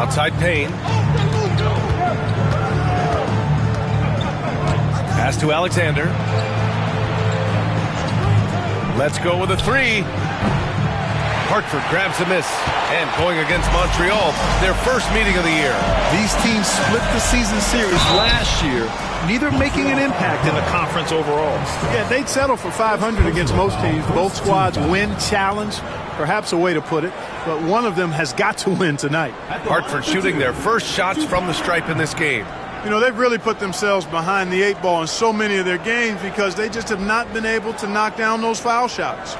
Outside Payne. Pass to Alexander. Let's go with a three. Hartford grabs the miss. And going against Montreal, their first meeting of the year. These teams split the season series last year, neither making an impact in the conference overall. Yeah, they'd settle for 500 against most teams. Both squads win challenge, perhaps a way to put it, but one of them has got to win tonight. Hartford shooting their first shots from the stripe in this game. You know, they've really put themselves behind the 8 ball in so many of their games because they just have not been able to knock down those foul shots.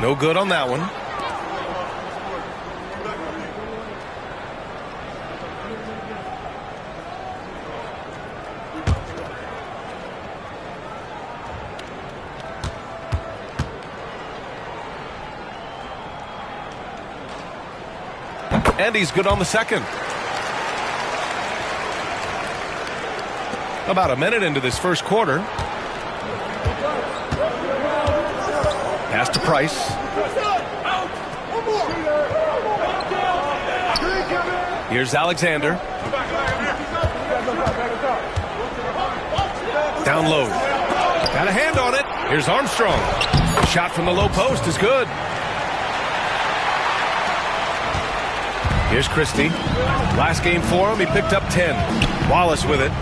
No good on that one. And he's good on the second. About a minute into this first quarter. Pass to Price. Here's Alexander. Down low. Got a hand on it. Here's Armstrong. Shot from the low post is good. Here's Christie. Last game for him, he picked up 10. Wallace with it.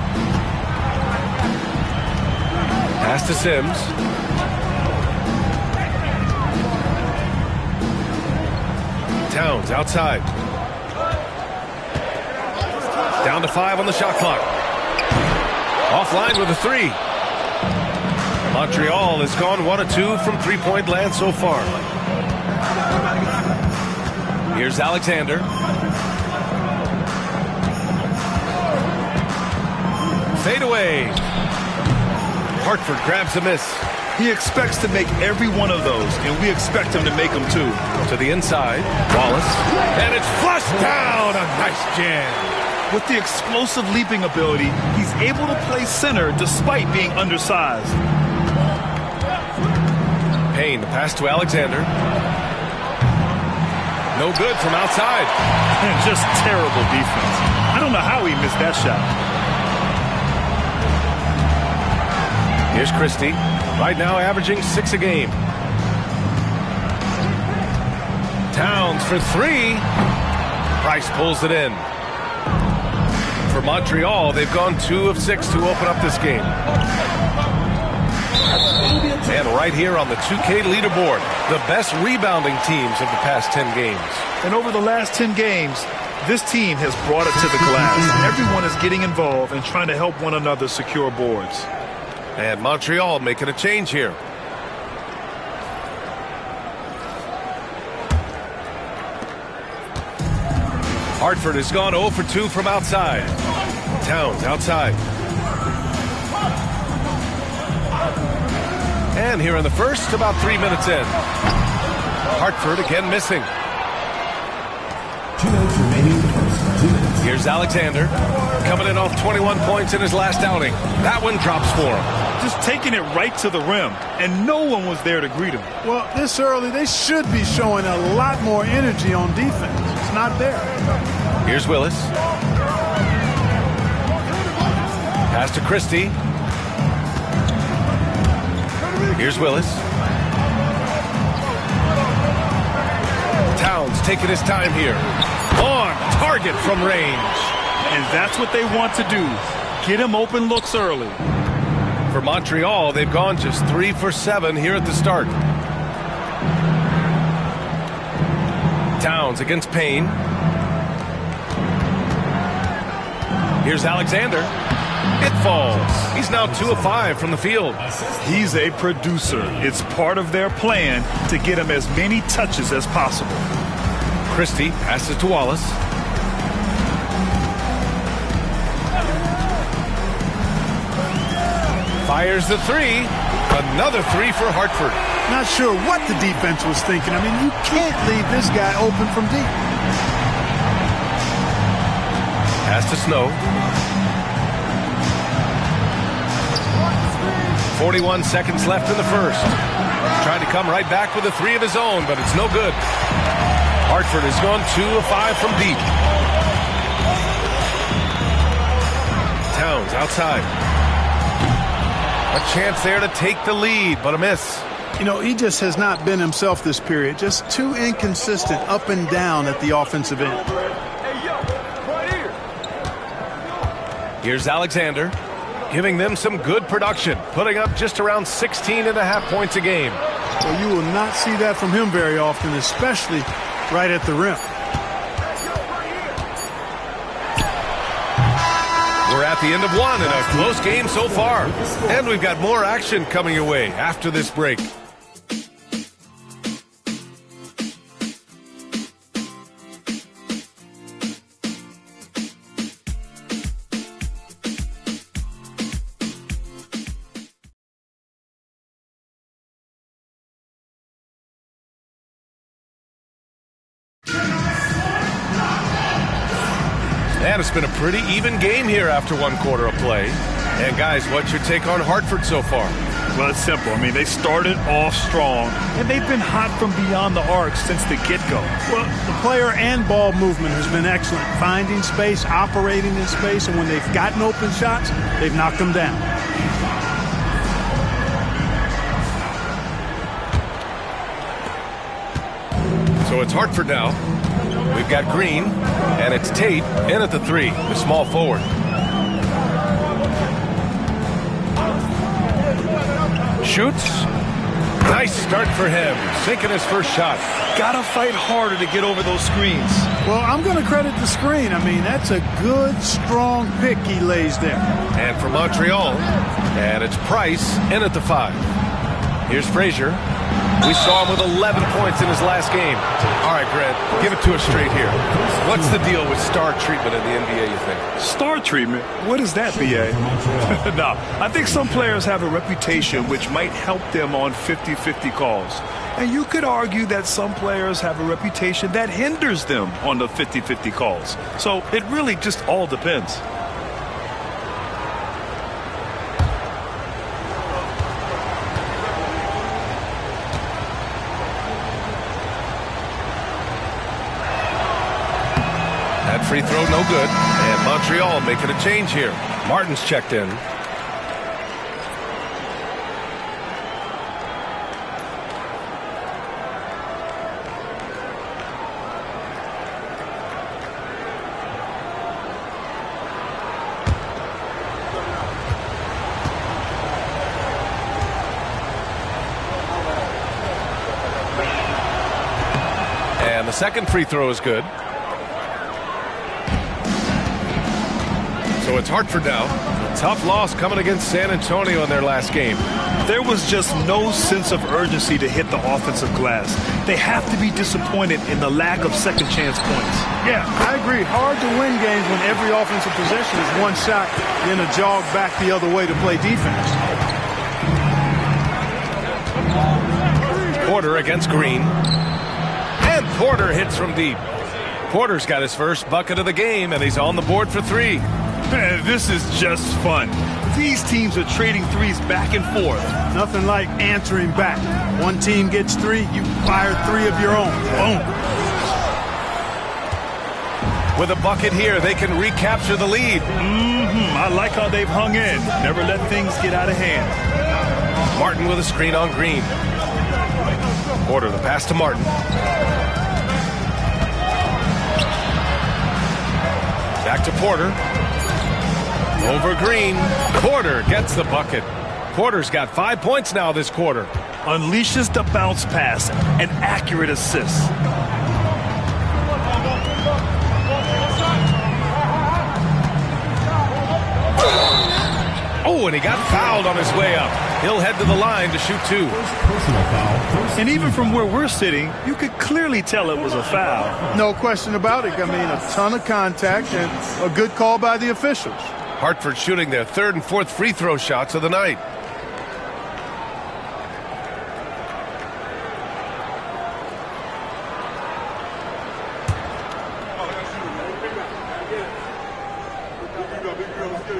Pass to Sims. Towns outside. Down to 5 on the shot clock. Offline with a 3. Montreal has gone 1 of 2 from three-point land so far. Here's Alexander. Fade away. Hartford grabs the miss. He expects to make every one of those, and we expect him to make them too. To the inside, Wallace. And it's flushed down. A nice jam. With the explosive leaping ability, he's able to play center despite being undersized. Payne, the pass to Alexander. No good from outside. And just terrible defense. I don't know how he missed that shot. Here's Christie. Right now averaging 6 a game. Towns for 3. Price pulls it in. For Montreal, they've gone 2 of 6 to open up this game. And right here on the 2K leaderboard, the best rebounding teams of the past 10 games. And over the last 10 games, this team has brought it to the glass. Everyone is getting involved and trying to help one another secure boards. And Montreal making a change here. Hartford has gone 0 for 2 from outside. Towns outside. And here in the first, about 3 minutes in. Hartford again missing. 2 minutes remaining. 2 minutes. Here's Alexander. Coming in off 21 points in his last outing. That one drops for him. Just taking it right to the rim, and no one was there to greet him. Well, this early, they should be showing a lot more energy on defense. It's not there. Here's Willis. Pass to Christie. Here's Willis. Towns taking his time here. On target from range. And that's what they want to do. Get him open looks early. For Montreal, they've gone just 3 for 7 here at the start. Towns against Payne. Here's Alexander. It falls. He's now 2 of 5 from the field. He's a producer. It's part of their plan to get him as many touches as possible. Christie passes to Wallace. Fires the 3. Another 3 for Hartford. Not sure what the defense was thinking. I mean, you can't leave this guy open from deep. Pass to Snow. 41 seconds left in the first. Trying to come right back with a three of his own, but it's no good. Hartford has gone 2 of 5 from deep. Towns outside. A chance there to take the lead, but a miss. You know, he just has not been himself this period. Just too inconsistent up and down at the offensive end. Here's Alexander, giving them some good production, putting up just around 16.5 points a game. Well, you will not see that from him very often, especially right at the rim. We're at the end of one in a close game so far. And we've got more action coming your way after this break. And it's been a pretty even game here after one quarter of play. And guys, what's your take on Hartford so far? Well, it's simple. I mean, they started off strong, and they've been hot from beyond the arc since the get-go. Well, the player and ball movement has been excellent. Finding space, operating in space, and when they've gotten open shots, they've knocked them down. So it's Hartford now. We've got Green, and it's Tate in at the 3, the small forward. Shoots. Nice start for him, sinking his first shot. Gotta fight harder to get over those screens. Well, I'm going to credit the screen. I mean, that's a good, strong pick he lays there. And for Montreal, and it's Price in at the 5. Here's Frazier. We saw him with 11 points in his last game. All right, Grant, give it to us straight here. What's the deal with star treatment in the NBA, you think? Star treatment? What is that, B.A.? No, I think some players have a reputation which might help them on 50-50 calls. And you could argue that some players have a reputation that hinders them on the 50-50 calls. So it really just all depends. That free throw no good, and Montreal making a change here. Martin's checked in. And the second free throw is good. So it's Hartford now. Tough loss coming against San Antonio in their last game. There was just no sense of urgency to hit the offensive glass. They have to be disappointed in the lack of second chance points. Yeah, I agree. Hard to win games when every offensive possession is one shot, then a jog back the other way to play defense. Porter against Green. And Porter hits from deep. Porter's got his first bucket of the game, and he's on the board for 3. Man, this is just fun. These teams are trading threes back and forth. Nothing like answering back. One team gets 3, you fire 3 of your own. Boom. With a bucket here, they can recapture the lead. I like how they've hung in. Never let things get out of hand. Martin with a screen on Green. Porter, the pass to Martin. Back to Porter. Over Green. Porter gets the bucket. Porter's got 5 points now this quarter. Unleashes the bounce pass. An accurate assist. Oh, and he got fouled on his way up. He'll head to the line to shoot 2. And even from where we're sitting, you could clearly tell it was a foul. No question about it. I mean, a ton of contact and a good call by the officials. Hartford shooting their 3rd and 4th free throw shots of the night. The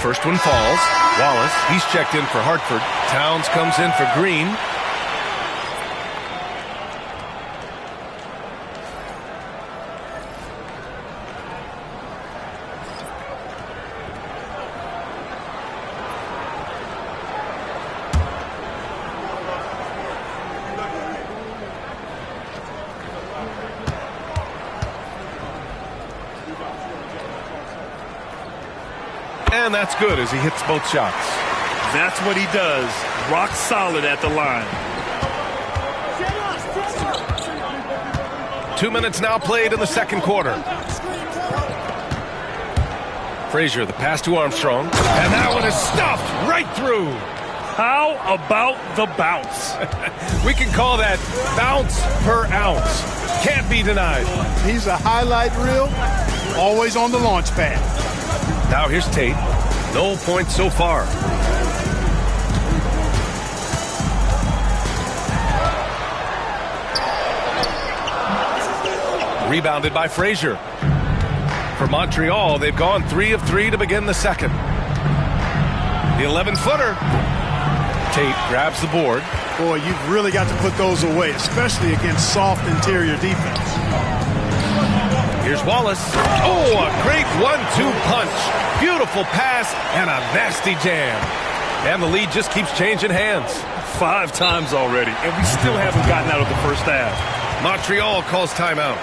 first one falls. Wallace, he's checked in for Hartford. Towns comes in for Green. And that's good as he hits both shots. That's what he does. Rock solid at the line. 2 minutes now played in the second quarter. Frazier, the pass to Armstrong. And that one is stuffed right through. How about the bounce? We can call that bounce per ounce. Can't be denied. He's a highlight reel, always on the launch pad. Now here's Tate. No points so far. Rebounded by Frazier. For Montreal, they've gone 3 of 3 to begin the second. The 11-footer. Tate grabs the board. Boy, you've really got to put those away, especially against soft interior defense. Here's Wallace. Oh, a great 1-2 punch. Beautiful pass and a nasty jam. And the lead just keeps changing hands. 5 times already, and we still haven't gotten out of the first half. Montreal calls timeout.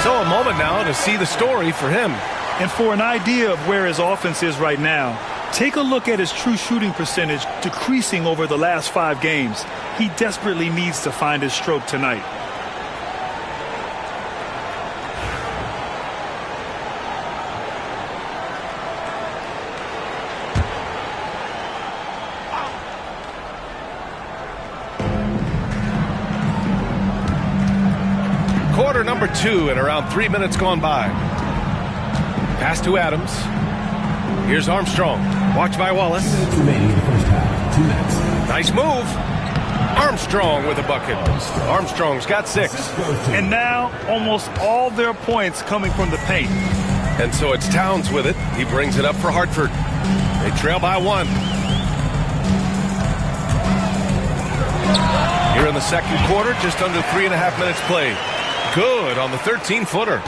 So a moment now to see the story for him. And for an idea of where his offense is right now, take a look at his true shooting percentage decreasing over the last 5 games. He desperately needs to find his stroke tonight. Quarter number 2 and around 3 minutes gone by. Pass to Adams. Here's Armstrong. Watch by Wallace. 2 minutes remaining in the first half. 2 minutes. Nice move. Armstrong with a bucket. Armstrong's got 6. And now almost all their points coming from the paint. And so it's Towns with it. He brings it up for Hartford. They trail by 1. Here in the second quarter, just under 3.5 minutes played. Good on the 13-footer.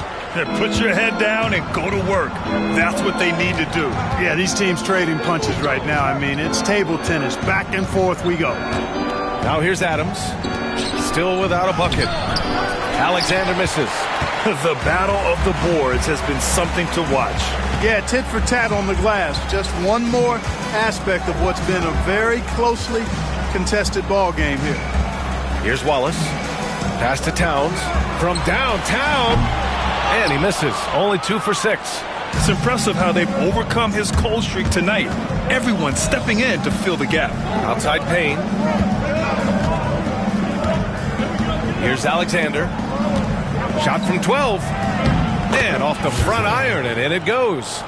Put your head down and go to work. That's what they need to do. Yeah, these teams trading punches right now. I mean, it's table tennis. Back and forth we go. Now here's Adams. Still without a bucket. Alexander misses. The battle of the boards has been something to watch. Yeah, tit for tat on the glass. Just one more aspect of what's been a very closely contested ball game here. Here's Wallace. Pass to Towns from downtown. And he misses. Only 2 for 6. It's impressive how they've overcome his cold streak tonight. Everyone stepping in to fill the gap. Outside Payne. Here's Alexander. Shot from 12. And off the front iron, and in it goes.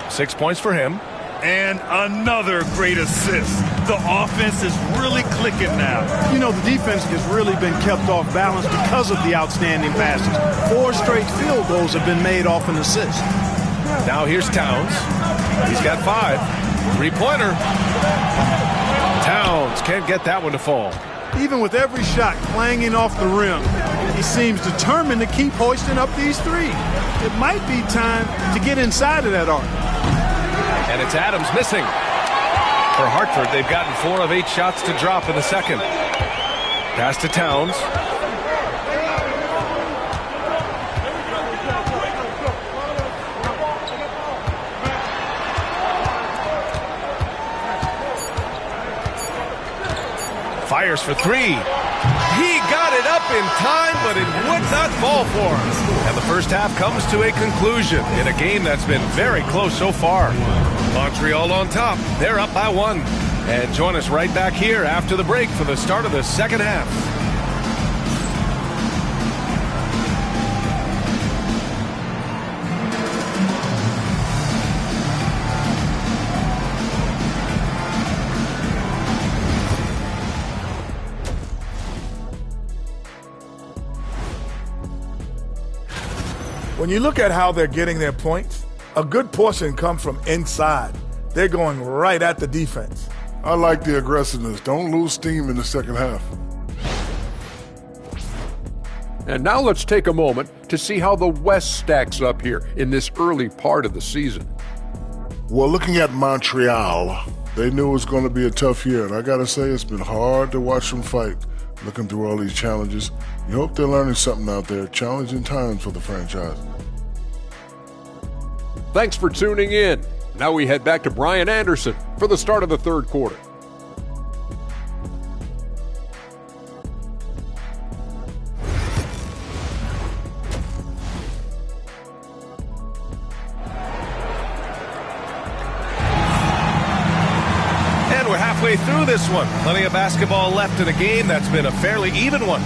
6 points for him. And another great assist. The offense is really clicking now. You know, the defense has really been kept off balance because of the outstanding passes. 4 straight field goals have been made off an assist. Now here's Towns. He's got 5. 3-pointer. Towns can't get that one to fall. Even with every shot clanging off the rim, he seems determined to keep hoisting up these threes. It might be time to get inside of that arc. And it's Adams missing. For Hartford, they've gotten 4 of 8 shots to drop in the second. Pass to Towns. Fires for 3. He got it up in time, but it would not fall for him. And the first half comes to a conclusion in a game that's been very close so far. Montreal on top. They're up by 1. And join us right back here after the break for the start of the second half. When you look at how they're getting their points, a good portion comes from inside. They're going right at the defense. I like the aggressiveness. Don't lose steam in the second half. And now let's take a moment to see how the West stacks up here in this early part of the season. Well, looking at Montreal, they knew it was going to be a tough year. And I got to say, it's been hard to watch them fight, looking through all these challenges. You hope they're learning something out there. Challenging times for the franchise. Thanks for tuning in. Now we head back to Brian Anderson for the start of the third quarter. And we're halfway through this one. Plenty of basketball left in a game that's been a fairly even one.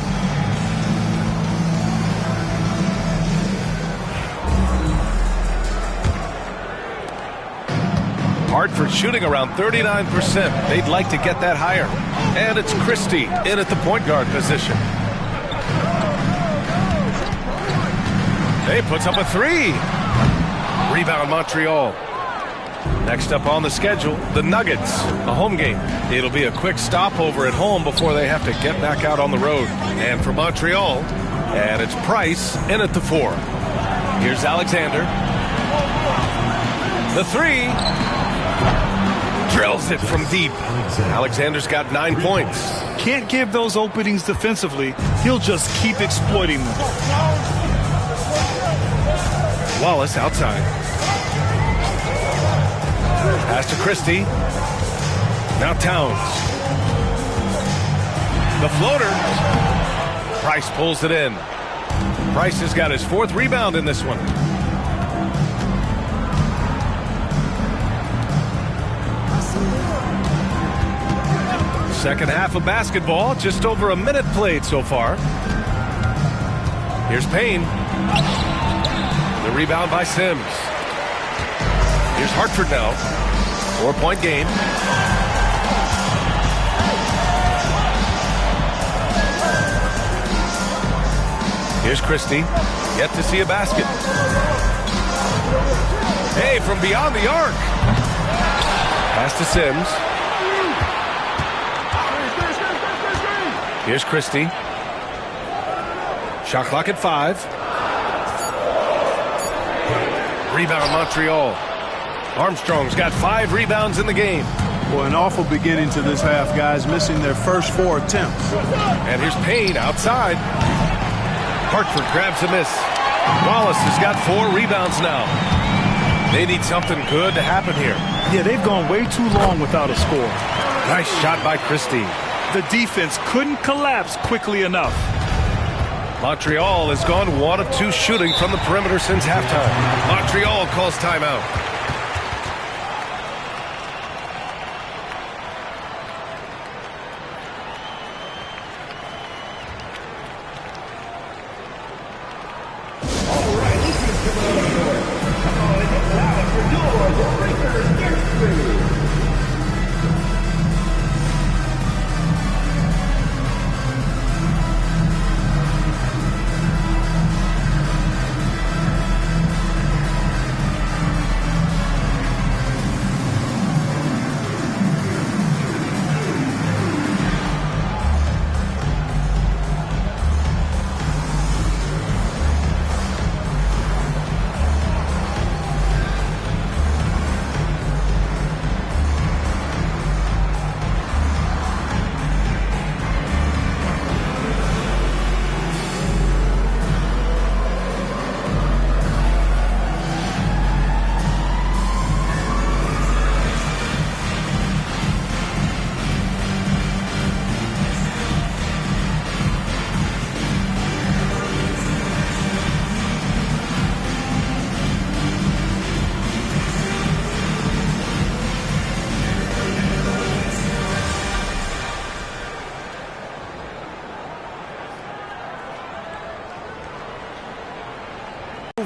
Hartford shooting around 39%. They'd like to get that higher. And it's Christie in at the point guard position. He puts up a 3. Rebound Montreal. Next up on the schedule, the Nuggets, a home game. It'll be a quick stopover at home before they have to get back out on the road. And for Montreal, and it's Price in at the 4. Here's Alexander. The 3. Drills it from deep. Alexander's got 9 points. Can't give those openings defensively. He'll just keep exploiting them. Wallace outside. Pass to Christie. Now Towns. The floater. Price pulls it in. Price has got his 4th rebound in this one. Second half of basketball, just over a minute played so far. Here's Payne. The rebound by Sims. Here's Hartford now. 4-point game. Here's Christie. Yet to see a basket. Hey, from beyond the arc. Pass to Sims. Here's Christie. Shot clock at 5. Rebound Montreal. Armstrong's got 5 rebounds in the game. Well, an awful beginning to this half, guys, missing their first 4 attempts. And here's Payne outside. Hartford grabs a miss. Wallace has got 4 rebounds now. They need something good to happen here. Yeah, they've gone way too long without a score. Nice shot by Christie. The defense couldn't collapse quickly enough. Montreal has gone 1 of 2 shooting from the perimeter since halftime. Montreal calls timeout.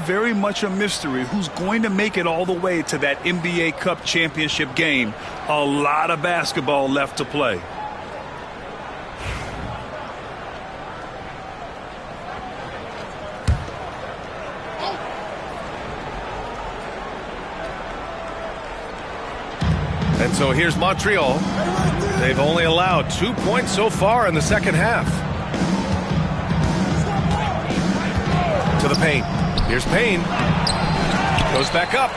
Very much a mystery who's going to make it all the way to that NBA Cup championship game. A lot of basketball left to play. And so here's Montreal. They've only allowed 2 points so far in the second half. To the paint. Here's Payne. Goes back up.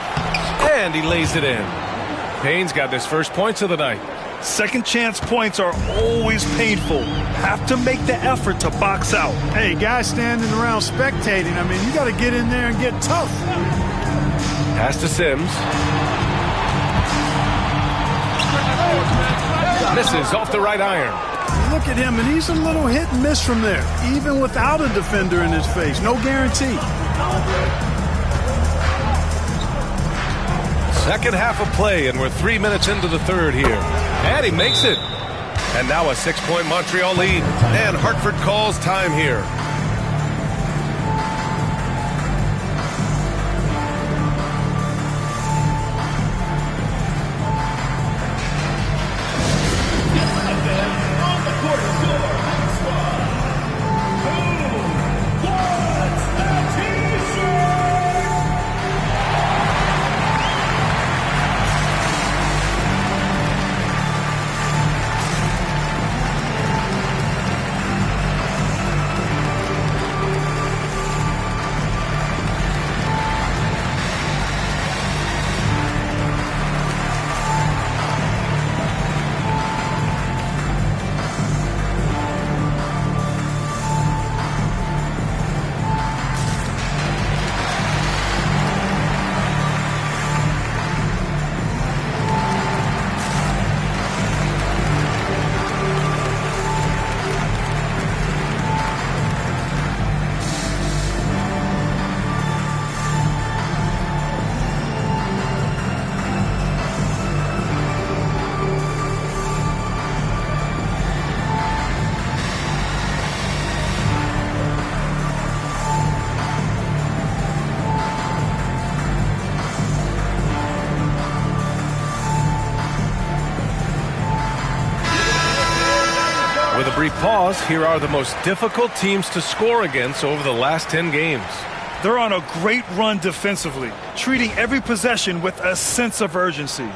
And he lays it in. Payne's got his first points of the night. Second chance points are always painful. Have to make the effort to box out. Hey, guys standing around spectating, I mean, you got to get in there and get tough. Pass to Sims. Misses off the right iron. Look at him, and he's a little hit and miss from there, even without a defender in his face. No guarantee. Second half of play, and we're 3 minutes into the third here. And he makes it. And now a 6-point Montreal lead. And Hartford calls time here. With a brief pause, here are the most difficult teams to score against over the last 10 games. They're on a great run defensively, treating every possession with a sense of urgency.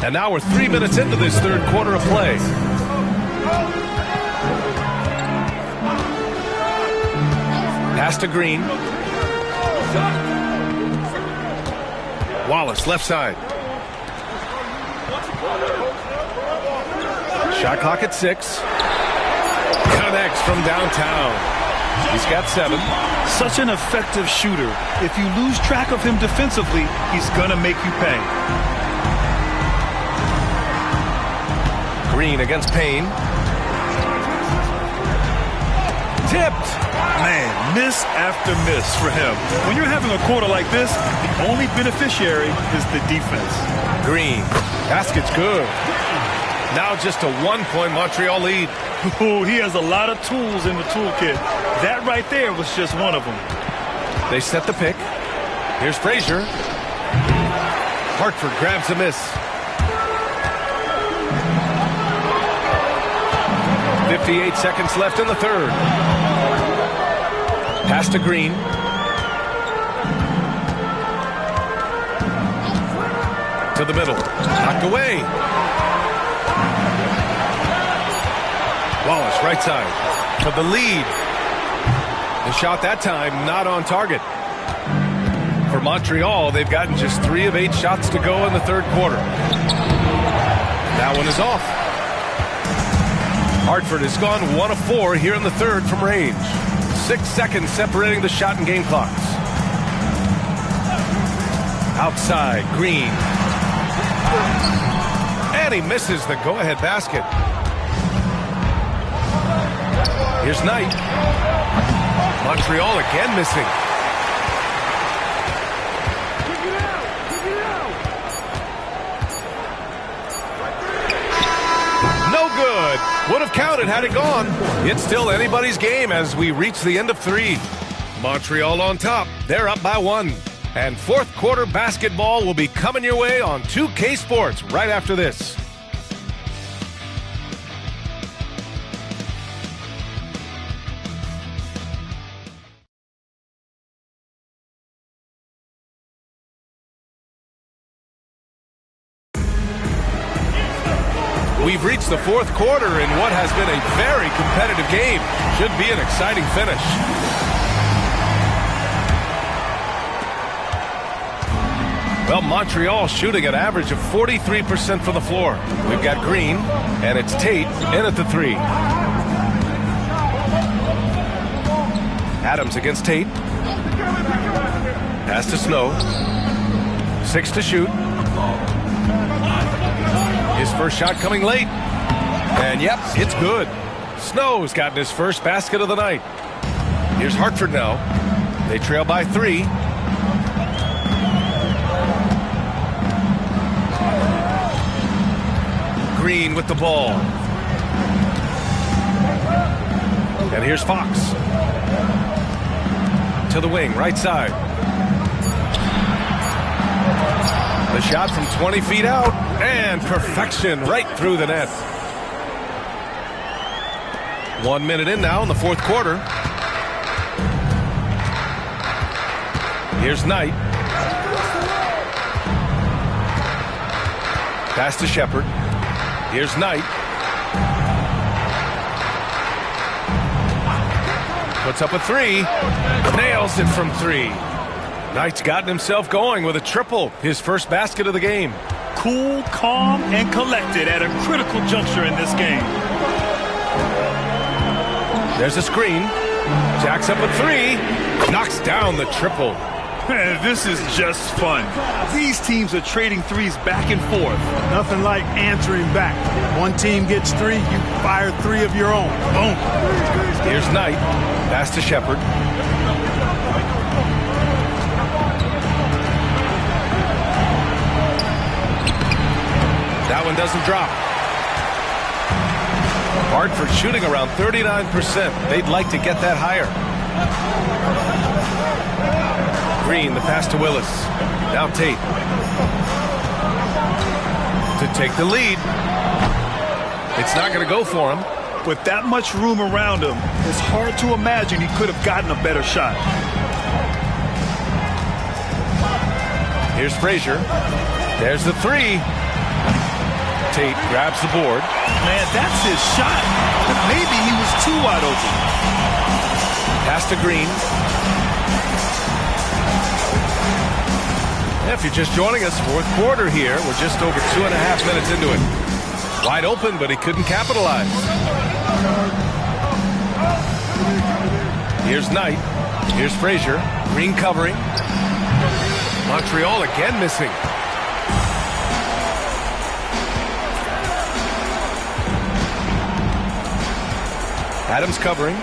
And now we're 3 minutes into this third quarter of play. Pass to Green. Wallace, left side. Shot clock at 6. Connects from downtown. He's got 7. Such an effective shooter. If you lose track of him defensively, he's going to make you pay. Green against Payne. Tipped. Man, miss after miss for him. When you're having a quarter like this, the only beneficiary is the defense. Green Basket's good. Now just a 1-point Montreal lead. Ooh, he has a lot of tools in the toolkit. That right there was just one of them. They set the pick. Here's Frazier. Hartford grabs a miss. 58 seconds left in the third. Pass to Green. To the middle. Knocked away. Wallace, right side. To the lead. The shot that time not on target. For Montreal, they've gotten just 3 of 8 shots to go in the third quarter. That one is off. Hartford has gone 1 of 4 here in the third from range. 6 seconds separating the shot and game clocks. Outside, Green. And he misses the go-ahead basket. Here's Knight. Montreal again missing. No good. Would have counted had it gone. It's still anybody's game as we reach the end of 3. Montreal on top. They're up by 1. And fourth quarter basketball will be coming your way on 2K Sports right after this. We've reached the fourth quarter in what has been a very competitive game. Should be an exciting finish. Well, Montreal shooting an average of 43% from the floor. We've got Green, and it's Tate in at the 3. Adams against Tate. Pass to Snow. 6 to shoot. His first shot coming late. And yep, it's good. Snow's gotten his first basket of the night. Here's Hartford now. They trail by 3. Green with the ball. And here's Fox. To the wing, right side. The shot from 20 feet out. And perfection right through the net. 1 minute in now in the fourth quarter. Here's Knight. Pass to Shepard. Here's Knight. Puts up a 3. Nails it from 3. Knight's gotten himself going with a triple. His first basket of the game. Cool, calm, and collected at a critical juncture in this game. There's a screen. Jacks up a 3. Knocks down the triple. Man, this is just fun. These teams are trading threes back and forth. Nothing like answering back. One team gets 3, you fire 3 of your own. Boom. Here's Knight. Pass to Shepard. That one doesn't drop. Hartford shooting around 39%. They'd like to get that higher. Green, the pass to Willis. Now Tate. To take the lead. It's not going to go for him. With that much room around him, it's hard to imagine he could have gotten a better shot. Here's Frazier. There's the 3. Tate grabs the board. Man, that's his shot. But maybe he was too wide open. Pass to Green. If you're just joining us, fourth quarter here. We're just over 2.5 minutes into it. Wide open, but he couldn't capitalize. Here's Knight. Here's Frazier. Green covering. Montreal again missing. Adams covering.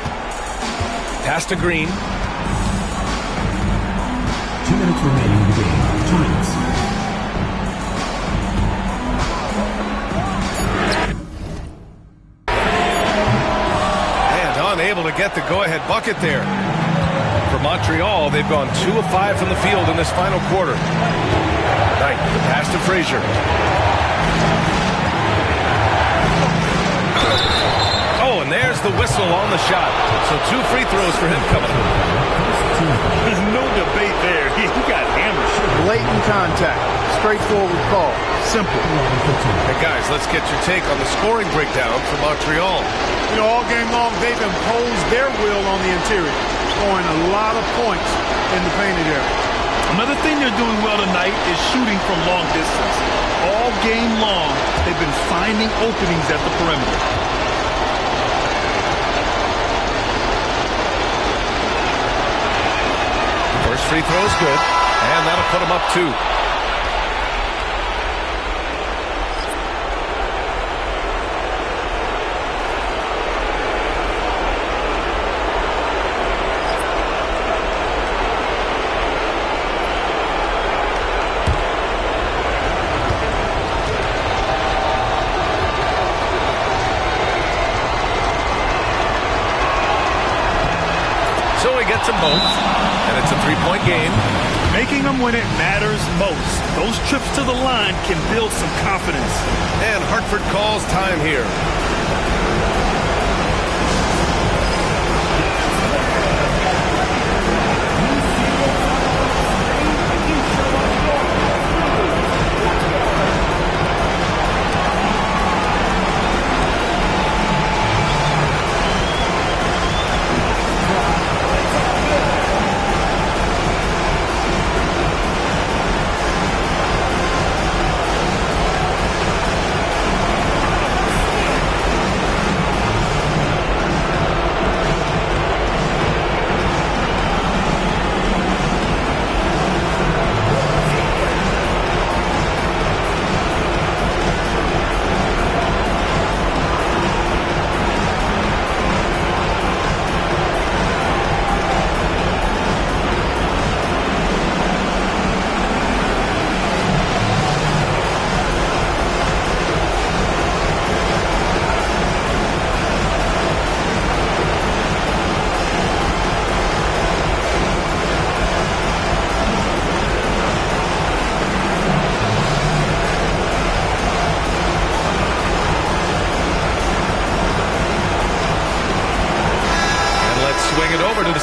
Pass to Green. 2 minutes remaining in the game. 2 minutes. get the go-ahead bucket there. For Montreal, they've gone 2 of 5 from the field in this final quarter. Knight, the pass to Frazier. Oh, and there's the whistle on the shot. So 2 free throws for him coming up. There's no debate there. He got hammered. Blatant contact. Straightforward call. Simple. Hey, guys, let's get your take on the scoring breakdown for Montreal. You know, all game long, they've imposed their will on the interior, scoring a lot of points in the painted area. Another thing they're doing well tonight is shooting from long distance. All game long, they've been finding openings at the perimeter. First free throw is good, and that'll put him up 2. Them both, and it's a 3-point game. Making them when it matters most. Those trips to the line can build some confidence. And Hartford calls time here.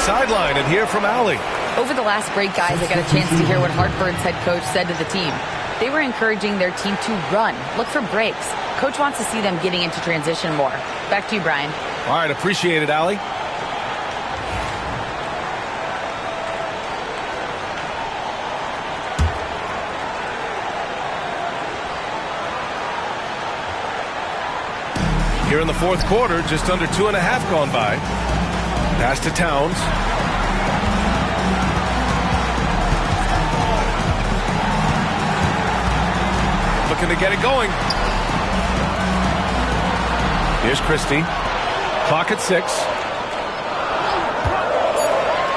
Sideline and hear from Allie. Over the last break, guys, I got a chance to hear what Hartford's head coach said to the team. They were encouraging their team to run, look for breaks. Coach wants to see them getting into transition more. Back to you, Brian. All right, appreciate it, Allie. Here in the fourth quarter, just under 2.5 gone by. Pass to Towns. Looking to get it going. Here's Christie. Clock at 6.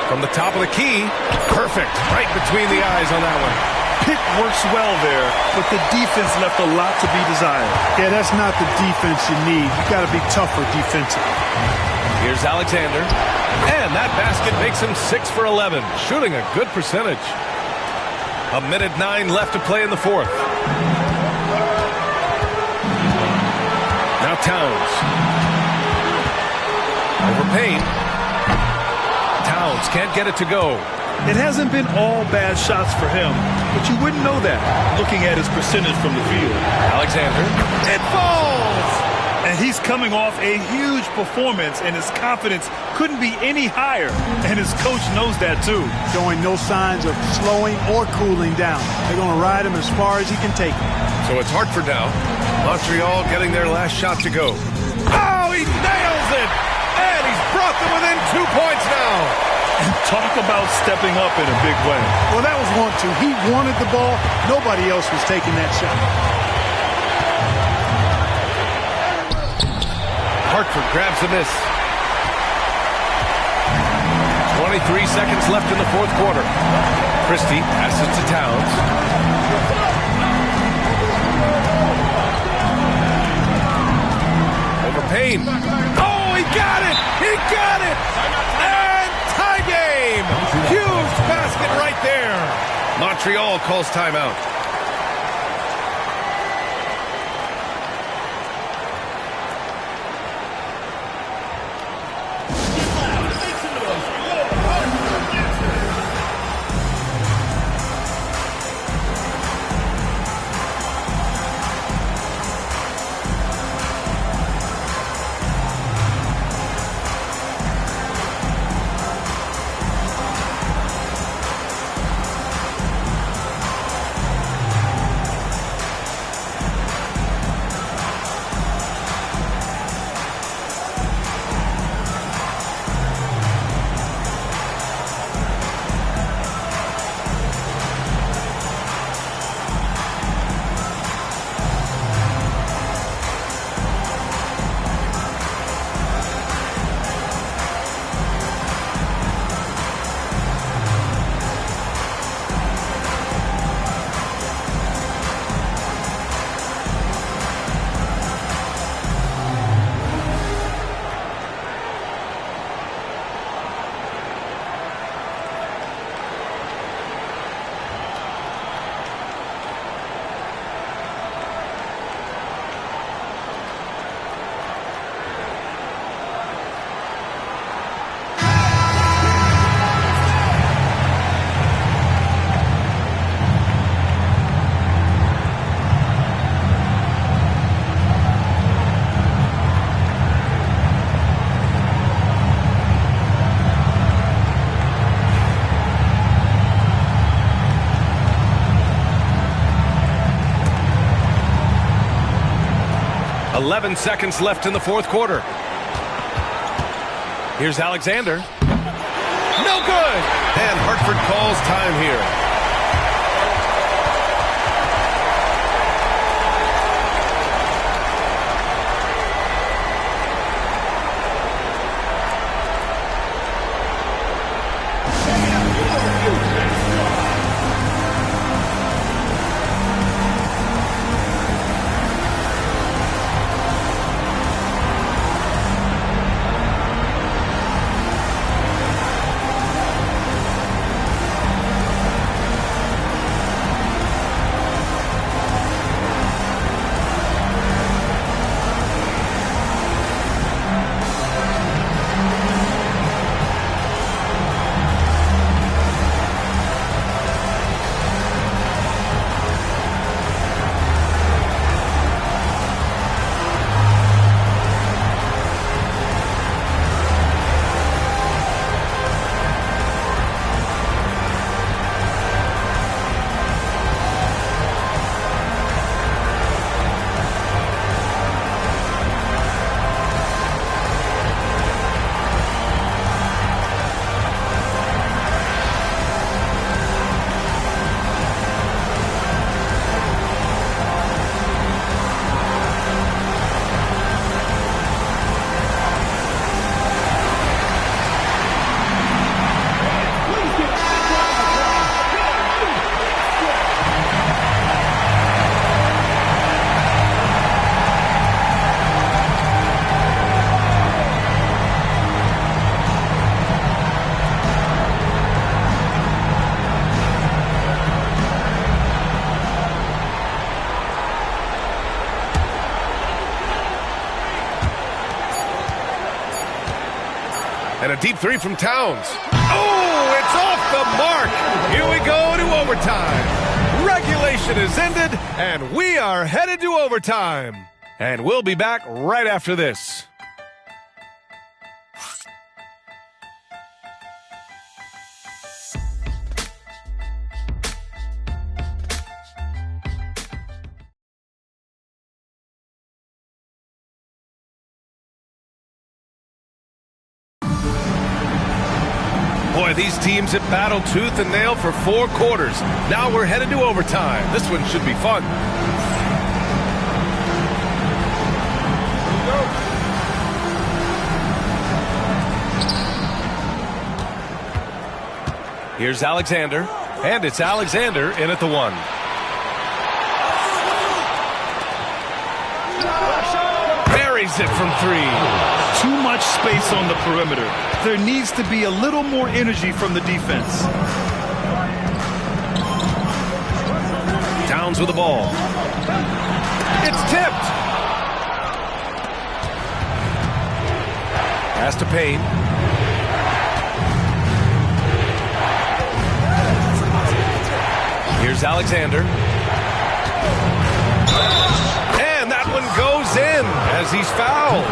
From the top of the key. Perfect. Right between the eyes on that one. Pick works well there, but the defense left a lot to be desired. Yeah, that's not the defense you need. You got to be tougher defensively. Here's Alexander. And that basket makes him 6 for 11. Shooting a good percentage. 1:09 left to play in the fourth. Now Towns. Over Payne. Towns can't get it to go. It hasn't been all bad shots for him, but you wouldn't know that looking at his percentage from the field. Alexander. It falls! And he's coming off a huge performance, and his confidence couldn't be any higher. And his coach knows that, too. Showing no signs of slowing or cooling down. They're going to ride him as far as he can take him. So it's Hartford now. Montreal getting their last shot to go. Oh, he nails it! And he's brought them within 2 points now. And talk about stepping up in a big way. Well, that was 1-2. He wanted the ball. Nobody else was taking that shot. Hartford grabs the miss. 23 seconds left in the fourth quarter. Christie passes to Towns. Over Payne. Oh, he got it! He got it! Montreal calls timeout. Seconds left in the fourth quarter. Here's Alexander. No good! And Hartford calls time here. And a deep three from Towns. Oh, it's off the mark. Here we go to overtime. Regulation is ended, and we are headed to overtime. And we'll be back right after this. Boy, these teams have battled tooth and nail for 4 quarters. Now we're headed to overtime. This one should be fun. Here's Alexander, and it's Alexander in at the 1. Buries it from 3. Too much space on the perimeter. There needs to be a little more energy from the defense. Towns with the ball. It's tipped. Pass to Payne. Here's Alexander. And that one goes in as he's fouled.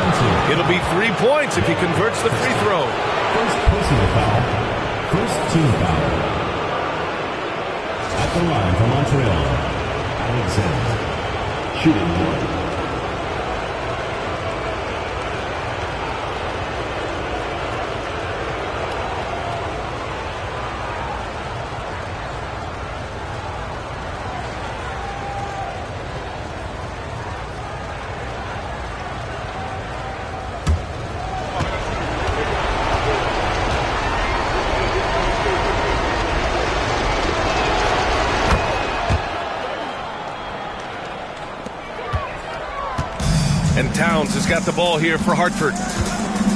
It'll be 3 points if he converts the free throw. First personal foul. First team foul. At the line for Montreal, Alexander. Shooting one. And Towns has got the ball here for Hartford.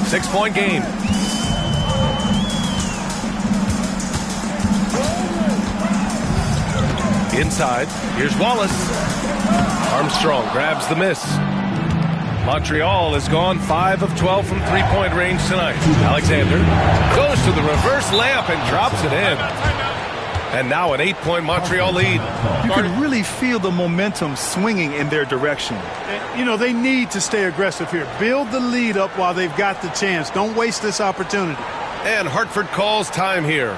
6-point game. Inside, here's Wallace. Armstrong grabs the miss. Montreal has gone 5 of 12 from three-point range tonight. Alexander goes to the reverse layup and drops it in. And now an 8-point Montreal lead. You can really feel the momentum swinging in their direction. You know, they need to stay aggressive here. Build the lead up while they've got the chance. Don't waste this opportunity. And Hartford calls time here.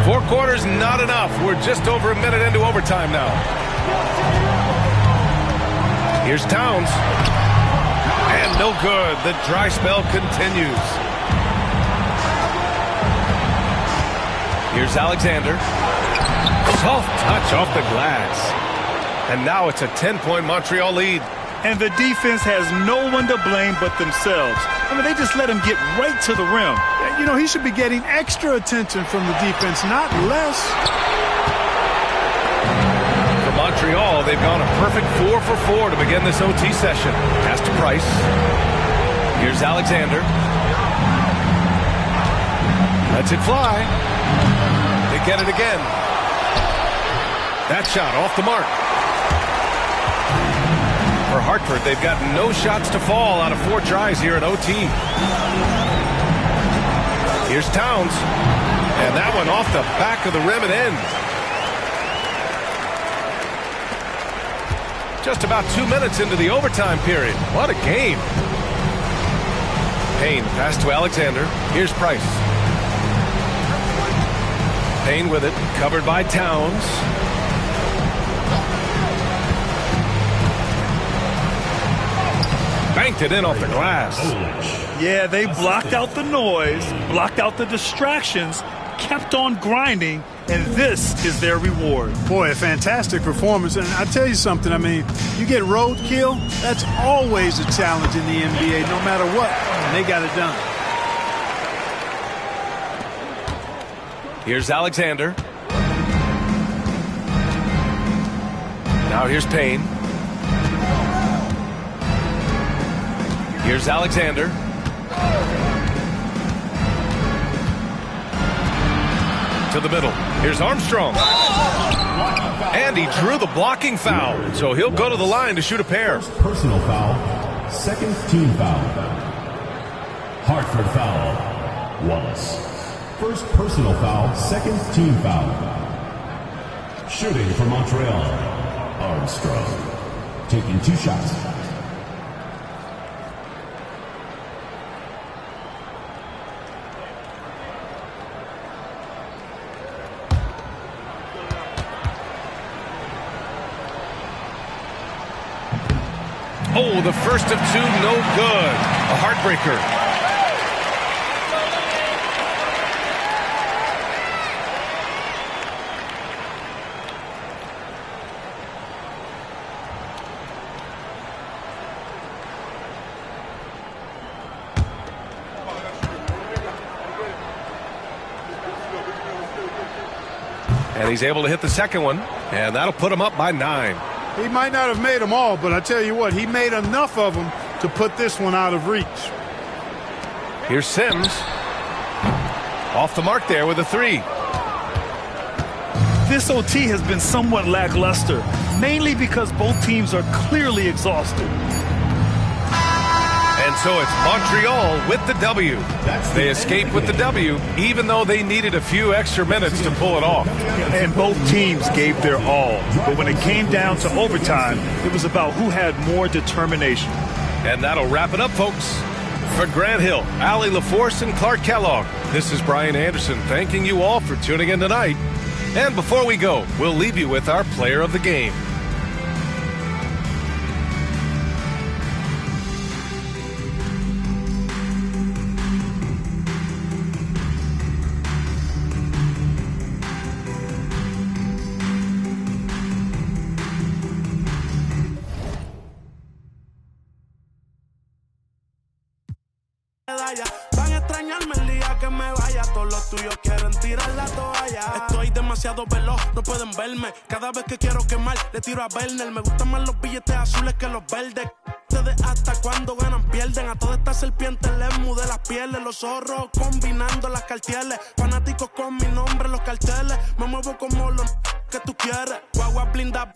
Four quarters, not enough. We're just over a minute into overtime now. Here's Towns. And no good. The dry spell continues. Here's Alexander. Soft touch off the glass. And now it's a 10-point Montreal lead. And the defense has no one to blame but themselves. I mean, they just let him get right to the rim. You know, he should be getting extra attention from the defense, not less. For Montreal, they've gone a perfect 4 for 4 to begin this OT session. Pass to Price. Here's Alexander. Lets it fly. They get it again. That shot off the mark. For Hartford, they've got no shots to fall out of 4 tries here at OT. Here's Towns. And that one off the back of the rim and in. Just about 2 minutes into the overtime period. What a game. Payne, pass to Alexander. Here's Price. Payne with it, covered by Towns. Banked it in off the glass. Yeah, they blocked out the noise, blocked out the distractions, kept on grinding, and this is their reward. Boy, a fantastic performance. And I tell you something, I mean, you get roadkill, that's always a challenge in the NBA, no matter what, and they got it done. Here's Alexander. Now here's Payne. Here's Alexander. To the middle. Here's Armstrong. And he drew the blocking foul. So he'll go to the line to shoot a pair. First personal foul. Second team foul. Hartford foul. Wallace. First personal foul. Second team foul. Shooting for Montreal. Armstrong. Taking 2 shots. Oh, the first of 2, no good. A heartbreaker. And he's able to hit the second one, and that'll put him up by 9. He might not have made them all, but I tell you what, he made enough of them to put this one out of reach. Here's Sims. Off the mark there with a 3. This OT has been somewhat lackluster, mainly because both teams are clearly exhausted. And so it's Montreal with the W. They escaped with the W, even though they needed a few extra minutes to pull it off. And both teams gave their all. But when it came down to overtime, it was about who had more determination. And that'll wrap it up, folks. For Grant Hill, Allie LaForce, and Clark Kellogg, this is Brian Anderson thanking you all for tuning in tonight. And before we go, we'll leave you with our player of the game. Van a extrañarme el día que me vaya. Todos los tuyos quieren tirar la toalla. Estoy demasiado veloz, no pueden verme. Cada vez que quiero quemar, le tiro a Werner. Me gustan más los billetes azules que los verdes. Ustedes hasta cuando ganan pierden. A todas estas serpientes les mudé las pieles. Los zorros combinando las cartieles. Fanáticos con mi nombre en los carteles. Me muevo como los que tú quieres. Guagua blinda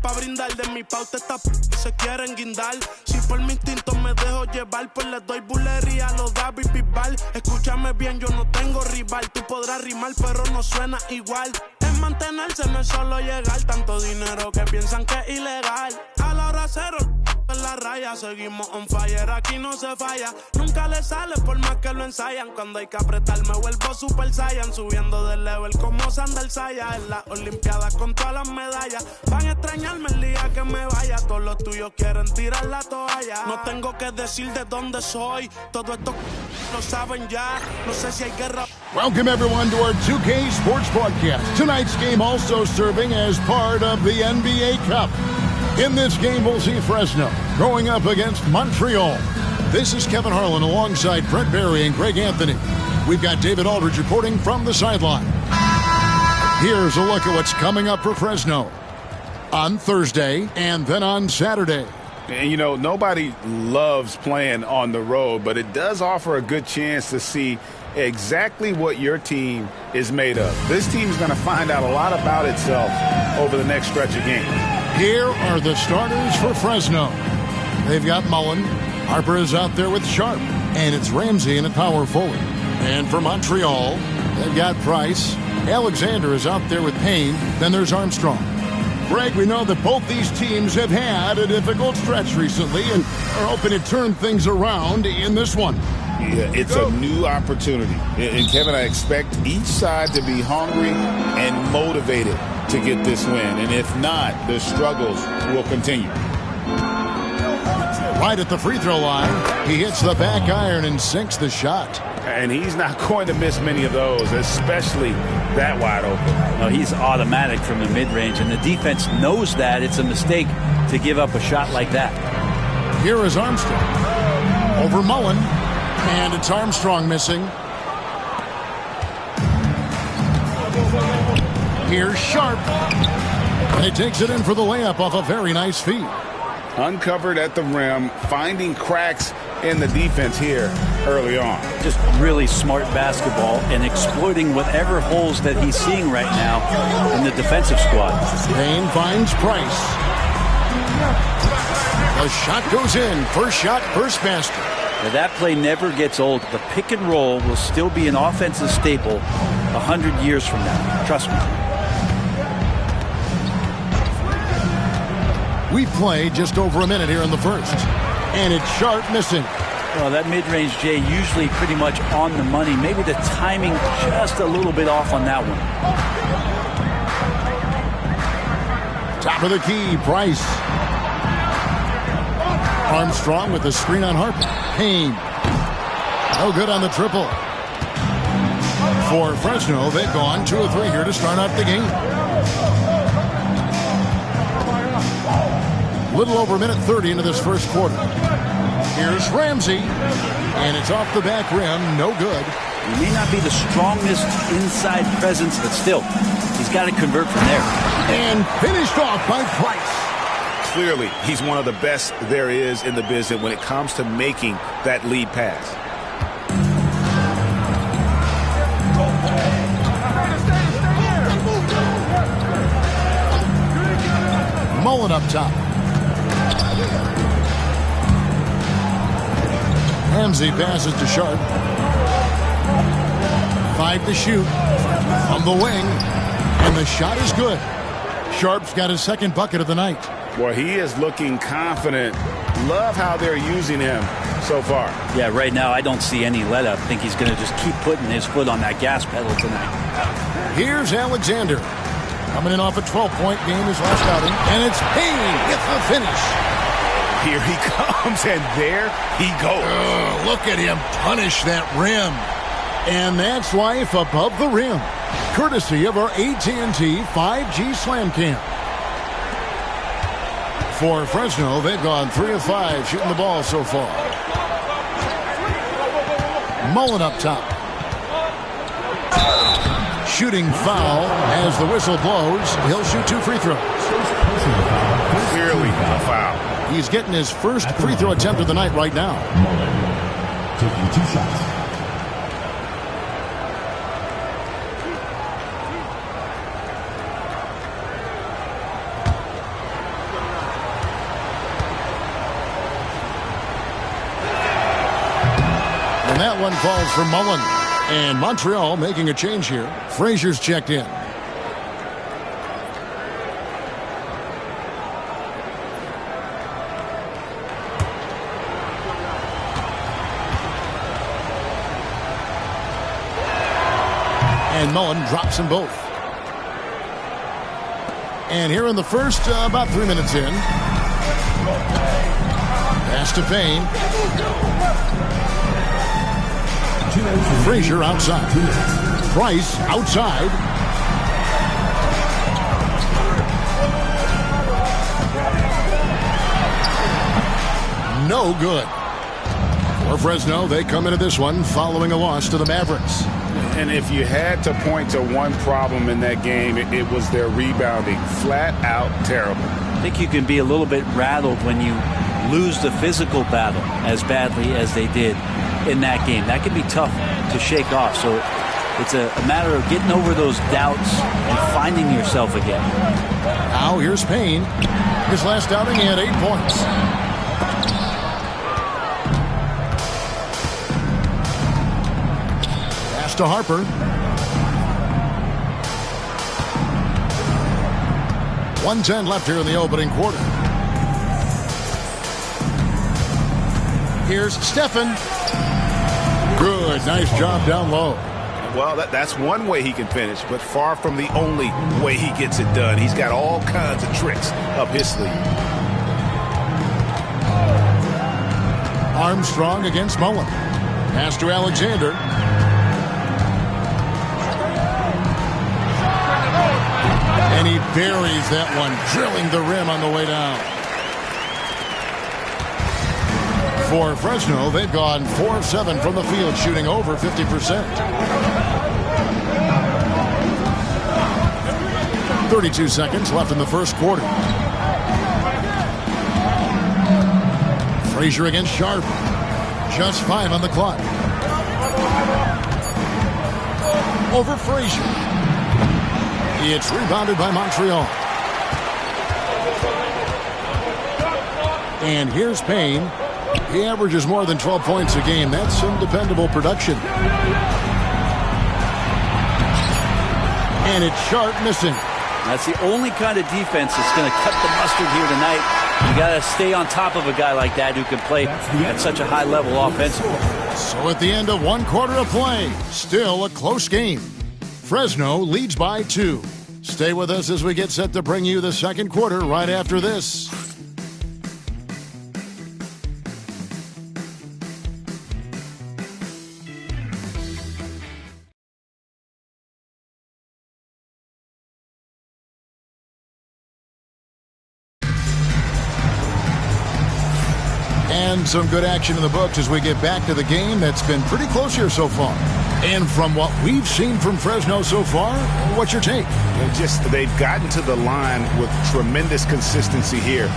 pa' brindar. De mi pauta esta se quieren guindar. Si por mi instinto me dejo llevar, pues les doy bulería a los David Bisbal. Escúchame bien, yo no tengo rival. Tú podrás rimar, pero no suena igual. Es mantenerse, no es solo llegar. Tanto dinero que piensan que es ilegal. A la hora cero, en la raya. Seguimos on fire, aquí no se falla. Nunca le sale por más que lo ensayan. Cuando hay que apretar me vuelvo super saiyan. Subiendo de level como Sandal Saya. En las olimpiadas con todas las medallas. Van a extrañarme el día que me vaya. Todos los tuyos quieren tirar la toalla. No tengo que decir de dónde soy. Todo esto lo saben ya. No sé si hay guerra. Welcome everyone to our 2K Sports Broadcast. Tonight's game also serving as part of the NBA Cup. In this game, we'll see Fresno going up against Montreal. This is Kevin Harlan alongside Brent Barry and Greg Anthony. We've got David Aldridge reporting from the sideline. Here's a look at what's coming up for Fresno on Thursday and then on Saturday. And, you know, nobody loves playing on the road, but it does offer a good chance to see exactly what your team is made of. This team is going to find out a lot about itself over the next stretch of games. Here are the starters for Fresno. They've got Mullen. Harper is out there with Sharp. And it's Ramsey in at power forward. And for Montreal, they've got Price. Alexander is out there with Payne. Then there's Armstrong. Greg, we know that both these teams have had a difficult stretch recently and are hoping to turn things around in this one. Yeah, it's a new opportunity. And, Kevin, I expect each side to be hungry and motivated to get this win. And if not, the struggles will continue. Right at the free throw line, he hits the back iron and sinks the shot. And he's not going to miss many of those, especially that wide open. No, he's automatic from the mid-range, and the defense knows that. It's a mistake to give up a shot like that. Here is Armstrong. Over Mullen. And it's Armstrong missing. Here's Sharp. And he takes it in for the layup off a very nice feed. Uncovered at the rim, finding cracks in the defense here early on. Just really smart basketball and exploiting whatever holes that he's seeing right now in the defensive squad. Payne finds Price. The shot goes in. First shot, first basket. Now that play never gets old. The pick and roll will still be an offensive staple 100 years from now. Trust me. We play just over a minute here in the first. And it's Sharp missing. Well, that mid-range, Jay, usually pretty much on the money. Maybe the timing just a little bit off on that one. Top of the key, Price. Armstrong with the screen on Harper. Payne. No good on the triple. For Fresno, they've gone 2 of 3 here to start out the game. Little over a minute 30 into this first quarter. Here's Ramsey, and it's off the back rim, no good. He may not be the strongest inside presence, but still, he's got to convert from there. And finished off by Price. Clearly, he's one of the best there is in the business when it comes to making that lead pass. Mullen up top. Ramsey passes to Sharp. 5 to shoot from the wing, and the shot is good. Sharp's got his second bucket of the night. Boy, he is looking confident. Love how they're using him so far. Yeah, right now I don't see any let-up. I think he's going to just keep putting his foot on that gas pedal tonight. Here's Alexander. Coming in off a 12-point game his last outing, and it's Payne gets the finish. Here he comes, and there he goes. Look at him punish that rim. And that's life above the rim, courtesy of our AT&T 5G Slam Cam. For Fresno, they've gone 3 of 5 shooting the ball so far. Mullen up top. Shooting foul as the whistle blows. He'll shoot 2 free throws. Clearly a foul. He's getting his first free throw attempt of the night right now. Mullen taking 2 shots. And that one falls for Mullen. And Montreal making a change here. Frazier's checked in. And Mullen drops them both. And here in the first, about 3 minutes in. Pass to Payne. Frazier outside. Price outside. No good. For Fresno, they come into this one following a loss to the Mavericks. And if you had to point to one problem in that game, it was their rebounding. Flat out terrible. I think you can be a little bit rattled when you lose the physical battle as badly as they did in that game. That can be tough to shake off. So it's a matter of getting over those doubts and finding yourself again. Now here's Payne. His last outing, he had 8 points. Pass to Harper. .110 left here in the opening quarter. Here's Stephen. Good, nice job down low. Well, that's one way he can finish, but far from the only way he gets it done. He's got all kinds of tricks up his sleeve. Armstrong against Mullen. Pass to Alexander. And he buries that one, drilling the rim on the way down. For Fresno, they've gone 4 of 7 from the field, shooting over 50%. 32 seconds left in the first quarter. Frazier against Sharp. Just 5 on the clock. Over Frazier. It's rebounded by Montreal. And here's Payne. He averages more than 12 points a game. That's some dependable production. And it's Sharp missing. That's the only kind of defense that's going to cut the mustard here tonight. You got to stay on top of a guy like that who can play at such a high level offensively. So at the end of 1 quarter of play, still a close game. Fresno leads by 2. Stay with us as we get set to bring you the second quarter right after this. And some good action in the books as we get back to the game that's been pretty close here so far. And from what we've seen from Fresno so far, what's your take? They've gotten to the line with tremendous consistency here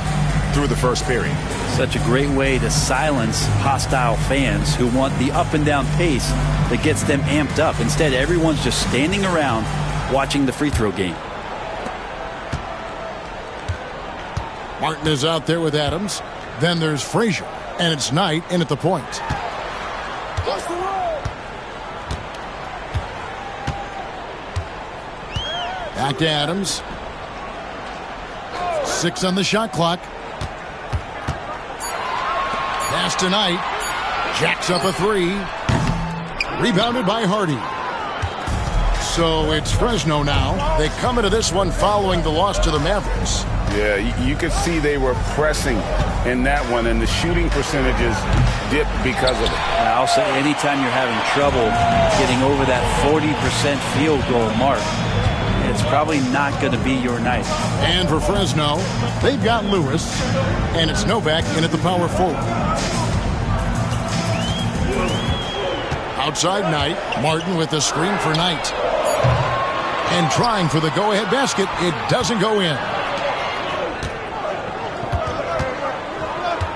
through the first period. Such a great way to silence hostile fans who want the up and down pace that gets them amped up. Instead, everyone's just standing around watching the free throw game. Martin is out there with Adams. Then there's Frazier, and it's Knight in at the point. Back to Adams. 6 on the shot clock. Pass to Knight. Jacks up a 3. Rebounded by Hardy. So it's Fresno now. They come into this one following the loss to the Mavericks. Yeah, you could see they were pressing in that one, and the shooting percentages dipped because of it. I'll say anytime you're having trouble getting over that 40% field goal mark, it's probably not going to be your night. And for Fresno, they've got Lewis, and it's Novak in at the power forward. Outside Knight, Martin with the screen for Knight. And trying for the go-ahead basket, it doesn't go in.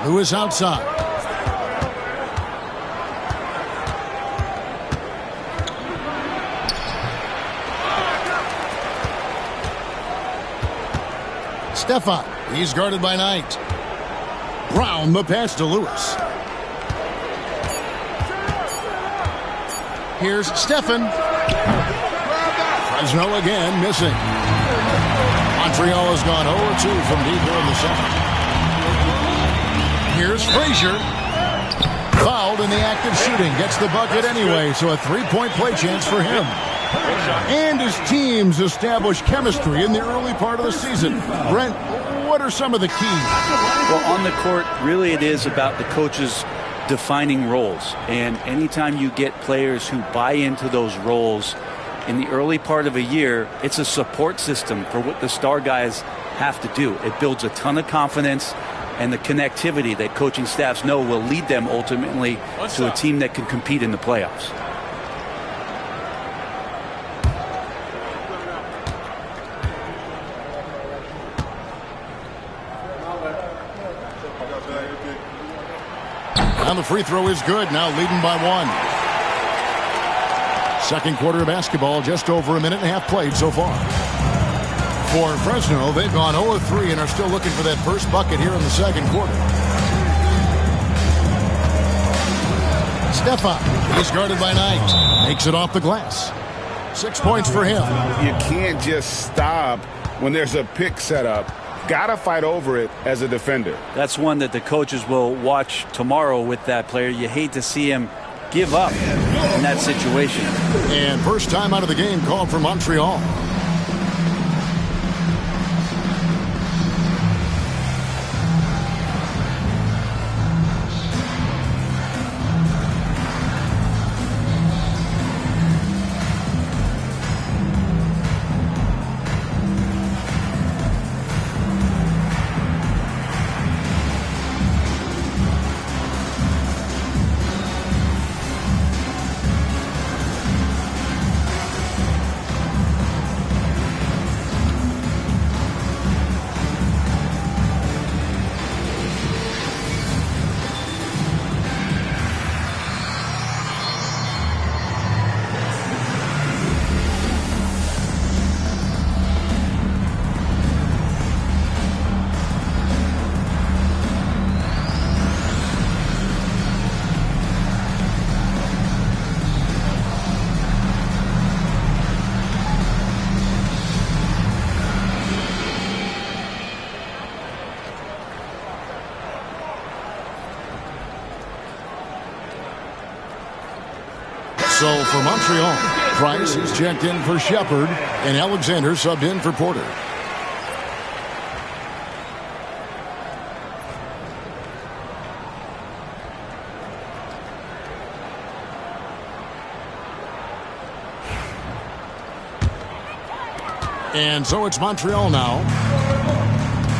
Lewis outside. Stefan, he's guarded by Knight. Brown, the pass to Lewis. Here's Stefan. Fresno again missing. Montreal has gone 0-2 from deep here in the second. Here's Frazier. Fouled in the act of shooting. Gets the bucket anyway, so a 3-point play chance for him. And his teams establish chemistry in the early part of the season. Brent, what are some of the keys? Well, on the court, really it is about the coaches defining roles. And anytime you get players who buy into those roles in the early part of a year, it's a support system for what the star guys have to do. It builds a ton of confidence and the connectivity that coaching staffs know will lead them ultimately to a team that can compete in the playoffs. And the free throw is good, now leading by 1. Second quarter of basketball, just over a minute and a half played so far. For Fresno, they've gone 0-3 and are still looking for that first bucket here in the second quarter. Stefan, he's guarded by Knight. Makes it off the glass. 6 points for him. You can't just stop when there's a pick set up. Gotta fight over it as a defender. That's one that the coaches will watch tomorrow with that player. You hate to see him give up in that situation. And first time out of the game called for Montreal. So for Montreal, Price is checked in for Shepard, and Alexander subbed in for Porter. And so it's Montreal now.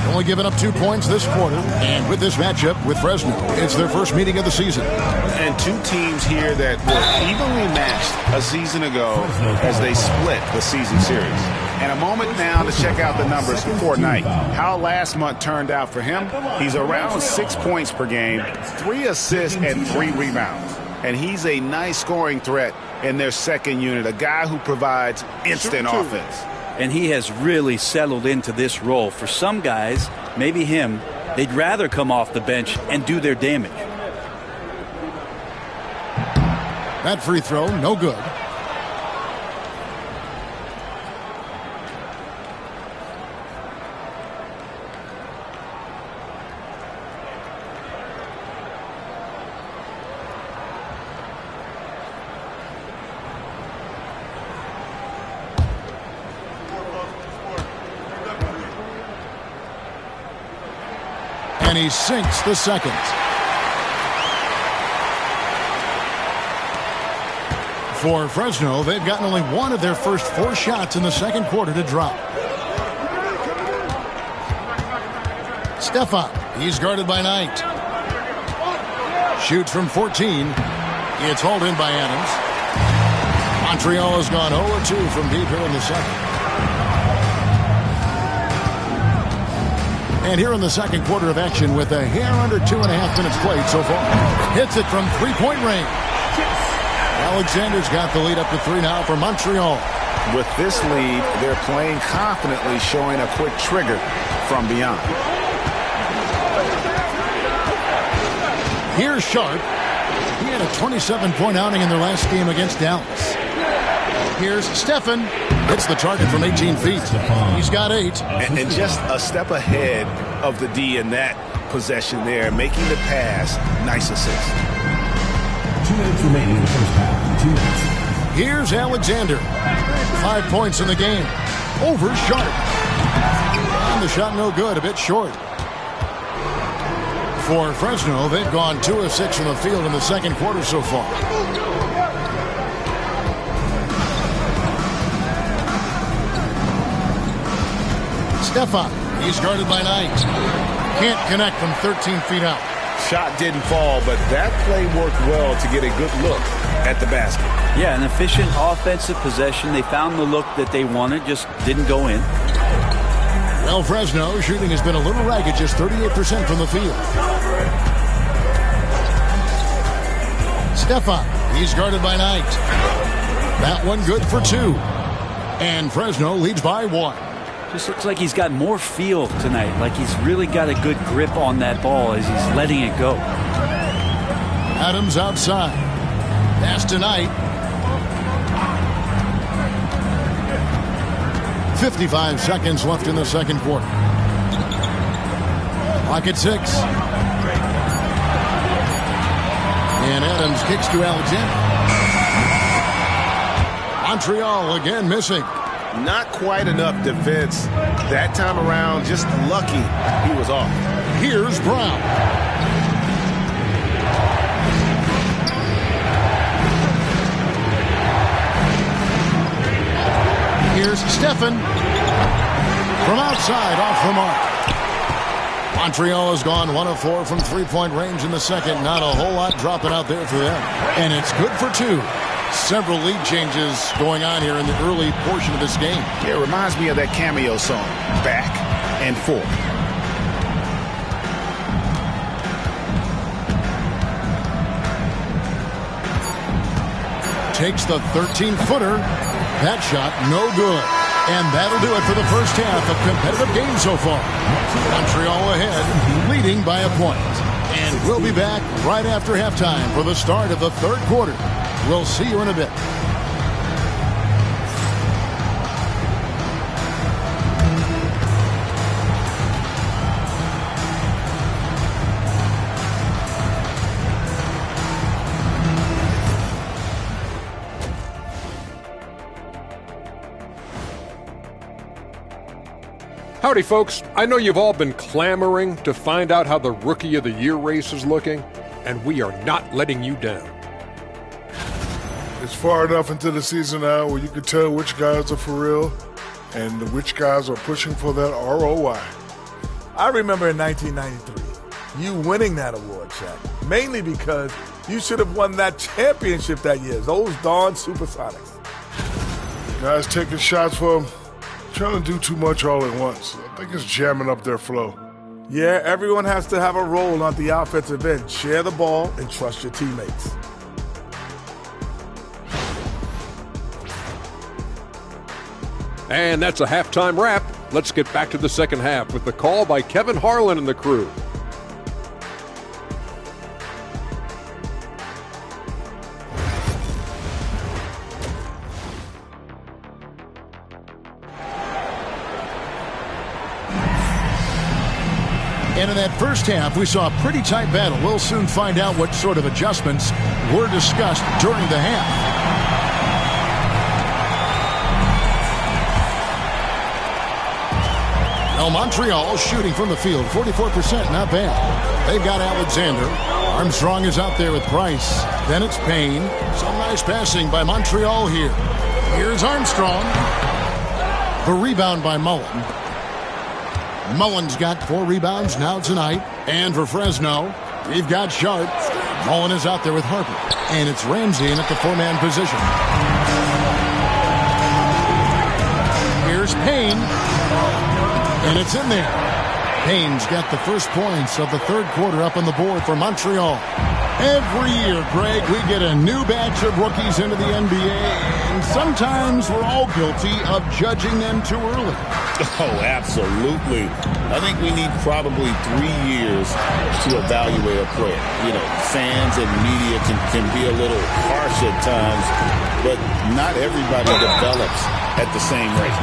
Only given up 2 points this quarter. And with this matchup with Fresno, it's their first meeting of the season. And two teams here that were evenly matched a season ago as they split the season series. And a moment now to check out the numbers for Knight. How last month turned out for him. He's around 6 points per game, 3 assists and 3 rebounds. And he's a nice scoring threat in their second unit, a guy who provides instant offense. And he has really settled into this role. For some guys, maybe him, they'd rather come off the bench and do their damage. That free throw, no good. And he sinks the second. For Fresno, they've gotten only one of their first 4 shots in the second quarter to drop. Stefan, he's guarded by Knight. Shoots from 14. It's hauled in by Adams. Montreal has gone 0-2 from deep here in the second. And here in the second quarter of action with a hair under 2.5 minutes played so far. Hits it from three-point range. Alexander's got the lead up to 3 now for Montreal. With this lead, they're playing confidently, showing a quick trigger from beyond. Here's Sharp. He had a 27-point outing in their last game against Dallas. Here's Stephan. Hits the target from 18 feet. He's got 8. And just a step ahead of the D in that possession there, making the pass. Nice assist. 2 minutes remaining in the first half. 2 minutes. Here's Alexander. 5 points in the game. Over Sharp. And the shot no good, a bit short. For Fresno, they've gone 2 of 6 from the field in the second quarter so far. Stefan, he's guarded by Knight. Can't connect from 13 feet out. Shot didn't fall, but that play worked well to get a good look at the basket. Yeah, an efficient offensive possession. They found the look that they wanted, just didn't go in. Well, Fresno shooting has been a little ragged, just 38% from the field. Stefan, he's guarded by Knight. That one good for 2. And Fresno leads by 1. Just looks like he's got more feel tonight, like he's really got a good grip on that ball as he's letting it go. Adams outside. Pass to Knight. 55 seconds left in the second quarter. Clock at 6. And Adams kicks to Alexander. Montreal again missing. Not quite enough defense that time around. Just lucky he was off. Here's Brown. Here's Stephan. From outside, off the mark. Montreal has gone 1 of 4 from 3-point range in the second. Not a whole lot dropping out there for them. And it's good for 2. Several lead changes going on here in the early portion of this game. Yeah, it reminds me of that cameo song, Back and Forth. Takes the 13-footer. That shot, no good. And that'll do it for the first half of competitive game so far. Montreal ahead, leading by a point. And we'll be back right after halftime for the start of the third quarter. We'll see you in a bit. Howdy, folks. I know you've all been clamoring to find out how the Rookie of the Year race is looking, and we are not letting you down. It's far enough into the season now where you can tell which guys are for real and which guys are pushing for that ROI. I remember in 1993, you winning that award, Shaq, mainly because you should have won that championship that year, those darn Supersonics. Guys taking shots for them, trying to do too much all at once. I think it's jamming up their flow. Yeah, everyone has to have a role on the offensive end. Share the ball and trust your teammates. And that's a halftime wrap. Let's get back to the second half with the call by Kevin Harlan and the crew. And in that first half, we saw a pretty tight battle. We'll soon find out what sort of adjustments were discussed during the half. Now Montreal shooting from the field, 44%, not bad. They've got Alexander. Armstrong is out there with Price. Then it's Payne. Some nice passing by Montreal here. Here's Armstrong. The rebound by Mullen. Mullen's got 4 rebounds now tonight. And for Fresno, we've got Sharp. Mullen is out there with Harper. And it's Ramsey in at the 4-man position. Here's Payne. And it's in there. Payne's got the first points of the third quarter up on the board for Montreal. Every year, Greg, we get a new batch of rookies into the NBA, and sometimes we're all guilty of judging them too early. Oh, absolutely. I think we need probably 3 years to evaluate a player. You know, fans and media can be a little harsh at times, but not everybody develops at the same rate.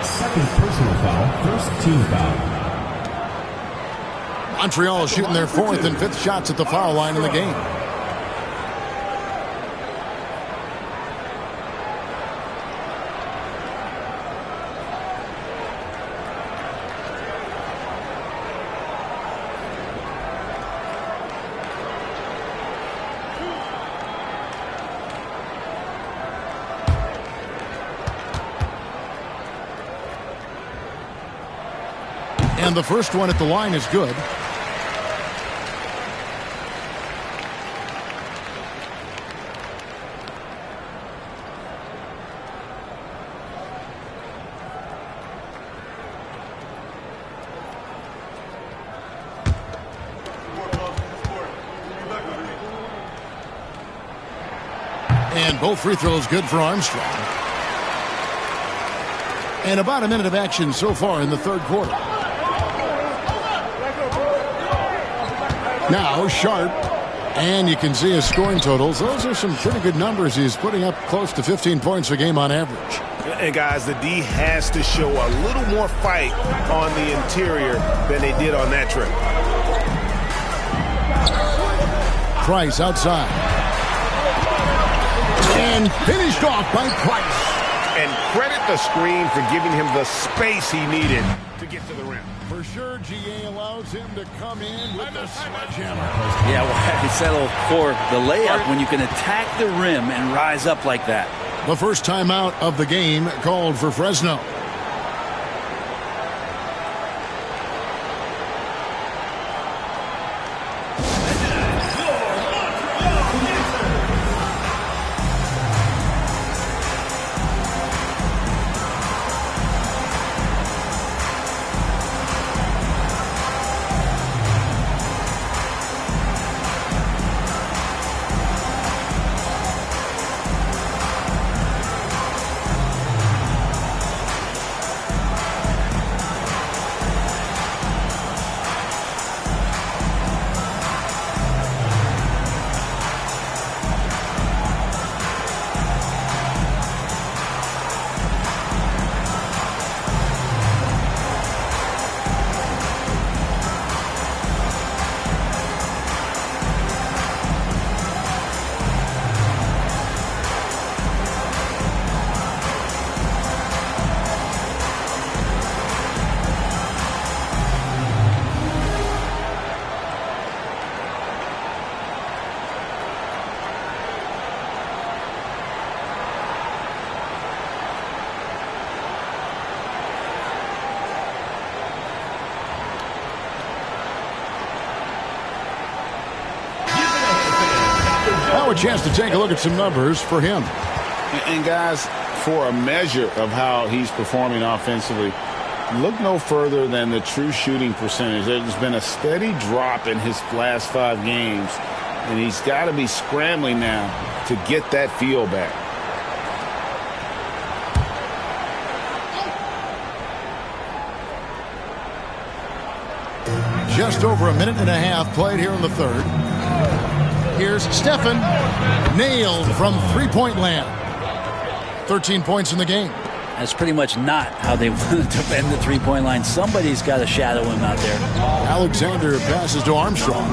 Second personal foul, first team foul. Montreal is shooting their 4th and 5th shots at the foul line in the game. And the first one at the line is good. And both free throws good for Armstrong. And about a minute of action so far in the third quarter. Now Sharp, and you can see his scoring totals. Those are some pretty good numbers. He's putting up close to 15 points a game on average. And guys, the D has to show a little more fight on the interior than they did on that trip. Price outside. And finished off by Price. And credit the screen for giving him the space he needed to get to the rim. For sure, GA allows him to come in with the sledgehammer. Yeah, well, I settle for the layup when you can attack the rim and rise up like that. The first timeout of the game called for Fresno. a chance to take a look at some numbers for him. And guys, for a measure of how he's performing offensively, look no further than the true shooting percentage. There's been a steady drop in his last 5 games, and he's got to be scrambling now to get that feel back. Just over a minute and a half played here in the third. Here's Stephen. Nailed from three-point land. 13 points in the game. That's pretty much not how they want to defend the three-point line. Somebody's got to shadow him out there. Alexander passes to Armstrong.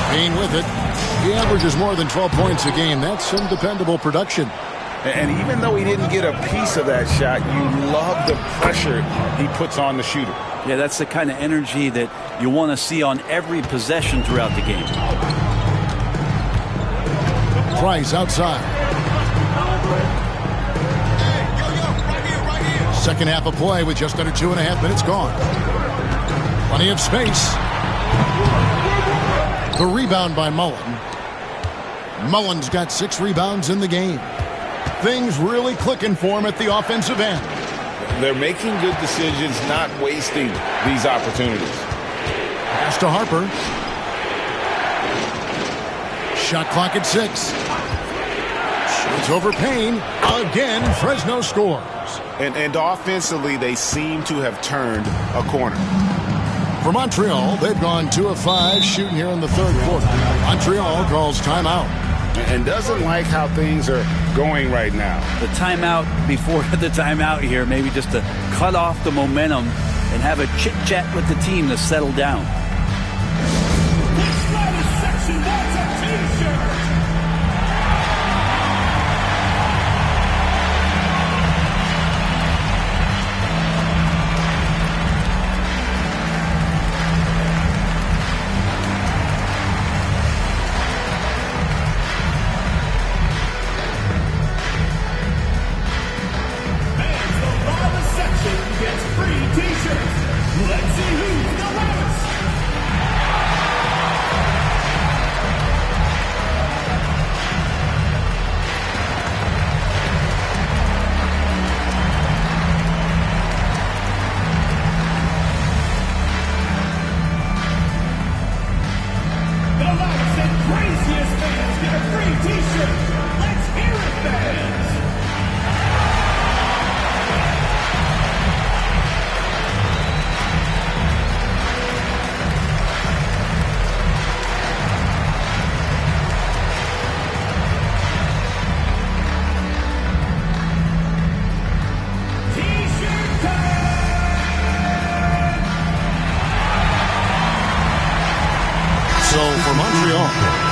Payne with it. He averages more than 12 points a game. That's some dependable production. And even though he didn't get a piece of that shot, you love the pressure he puts on the shooter. Yeah, that's the kind of energy that you want to see on every possession throughout the game. Price outside. Second half of play with just under 2.5 minutes gone. Plenty of space. The rebound by Mullen. Mullen's got 6 rebounds in the game. Things really clicking for him at the offensive end. They're making good decisions, not wasting these opportunities. Pass to Harper. Shot clock at 6. Shoots over Payne. Again, Fresno scores. And offensively, they seem to have turned a corner. For Montreal, they've gone 2 of 5 shooting here in the third quarter. Montreal calls timeout. And doesn't like how things are going right now. The timeout before the timeout here, maybe just to cut off the momentum and have a chit-chat with the team to settle down. Section wants a t-shirt.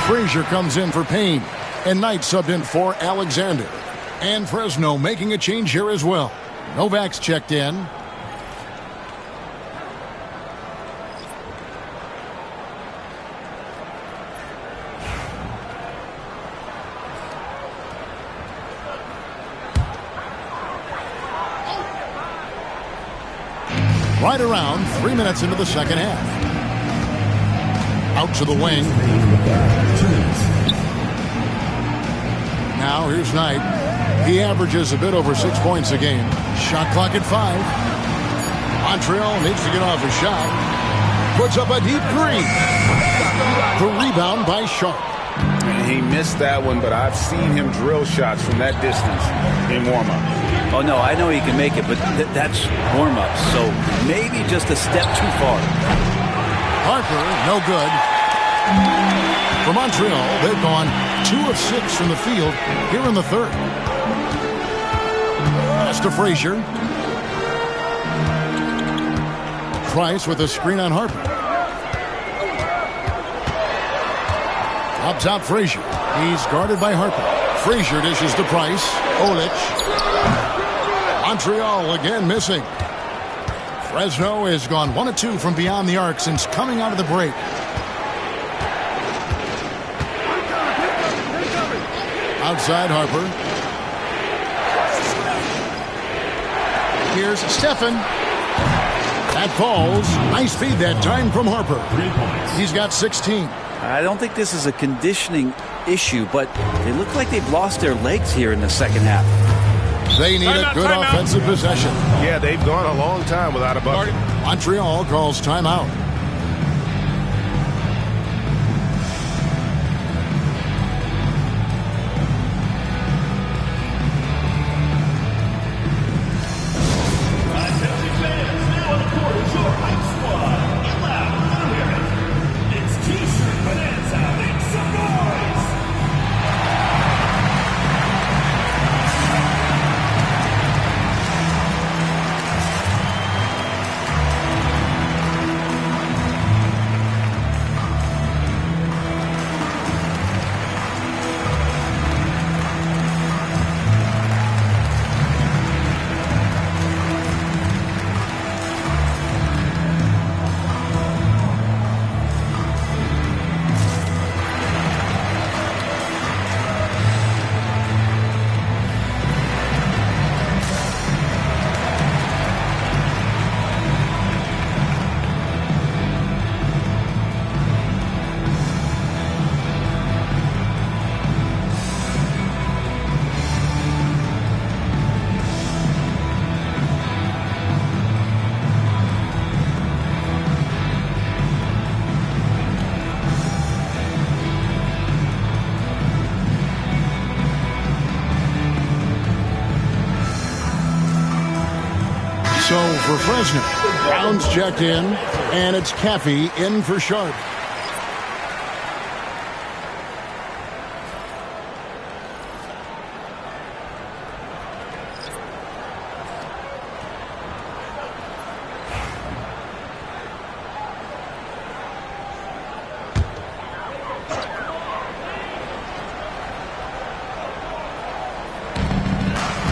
Frazier comes in for Payne, and Knight subbed in for Alexander. And Fresno making a change here as well. Novak's checked in. Right around 3 minutes into the second half. Out to the wing. Now here's Knight. He averages a bit over 6 points a game. Shot clock at 5. Montreal needs to get off a shot. Puts up a deep three. The rebound by Sharp. He missed that one, but I've seen him drill shots from that distance in warm-up. Oh, no, I know he can make it, but that's warm-up, so maybe just a step too far. Harper, no good. For Montreal, they've gone 2 of 6 from the field here in the third. Pass to Frazier. Price with a screen on Harper. Lobs out Frazier. He's guarded by Harper. Frazier dishes to Price. Olic. Montreal again missing. Fresno has gone 1 of 2 from beyond the arc since coming out of the break. Outside Harper. Here's Stephen. That falls. Nice feed that time from Harper. 3 points. He's got 16. I don't think this is a conditioning issue, but they look like they've lost their legs here in the second half. They need a good offensive possession. Yeah, they've gone a long time without a bucket. Montreal calls timeout. So for Fresno, Brown's checked in, and it's Caffey in for Sharp.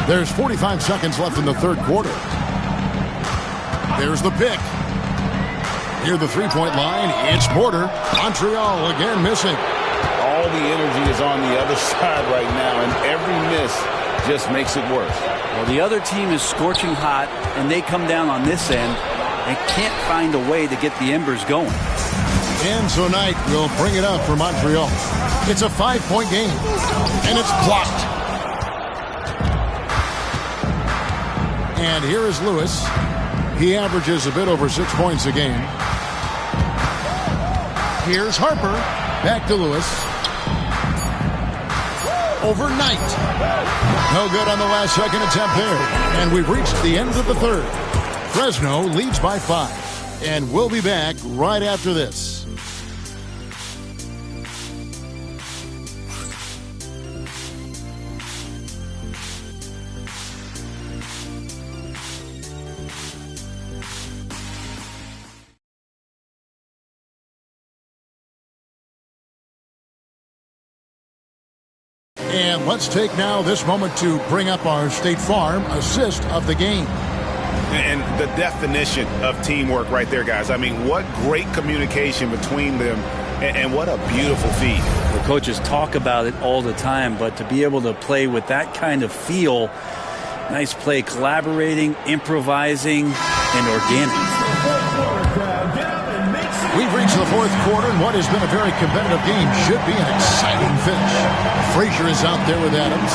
There's 45 seconds left in the third quarter. There's the pick. Near the three-point line, it's Porter. Montreal again missing. All the energy is on the other side right now, and every miss just makes it worse. Well, the other team is scorching hot, and they come down on this end and can't find a way to get the embers going. And so Knight will bring it up for Montreal. It's a 5-point game, and it's blocked. And here is Lewis. He averages a bit over 6 points a game. Here's Harper. Back to Lewis. Overnight. No good on the last second attempt there. And we've reached the end of the third. Fresno leads by 5. And we'll be back right after this. And let's take now this moment to bring up our State Farm assist of the game. And the definition of teamwork right there, guys. I mean, what great communication between them, and what a beautiful feed. The coaches talk about it all the time, but to be able to play with that kind of feel, nice play, collaborating, improvising, and organic. We've reached the fourth quarter, and what has been a very competitive game should be an exciting finish. Frazier is out there with Adams.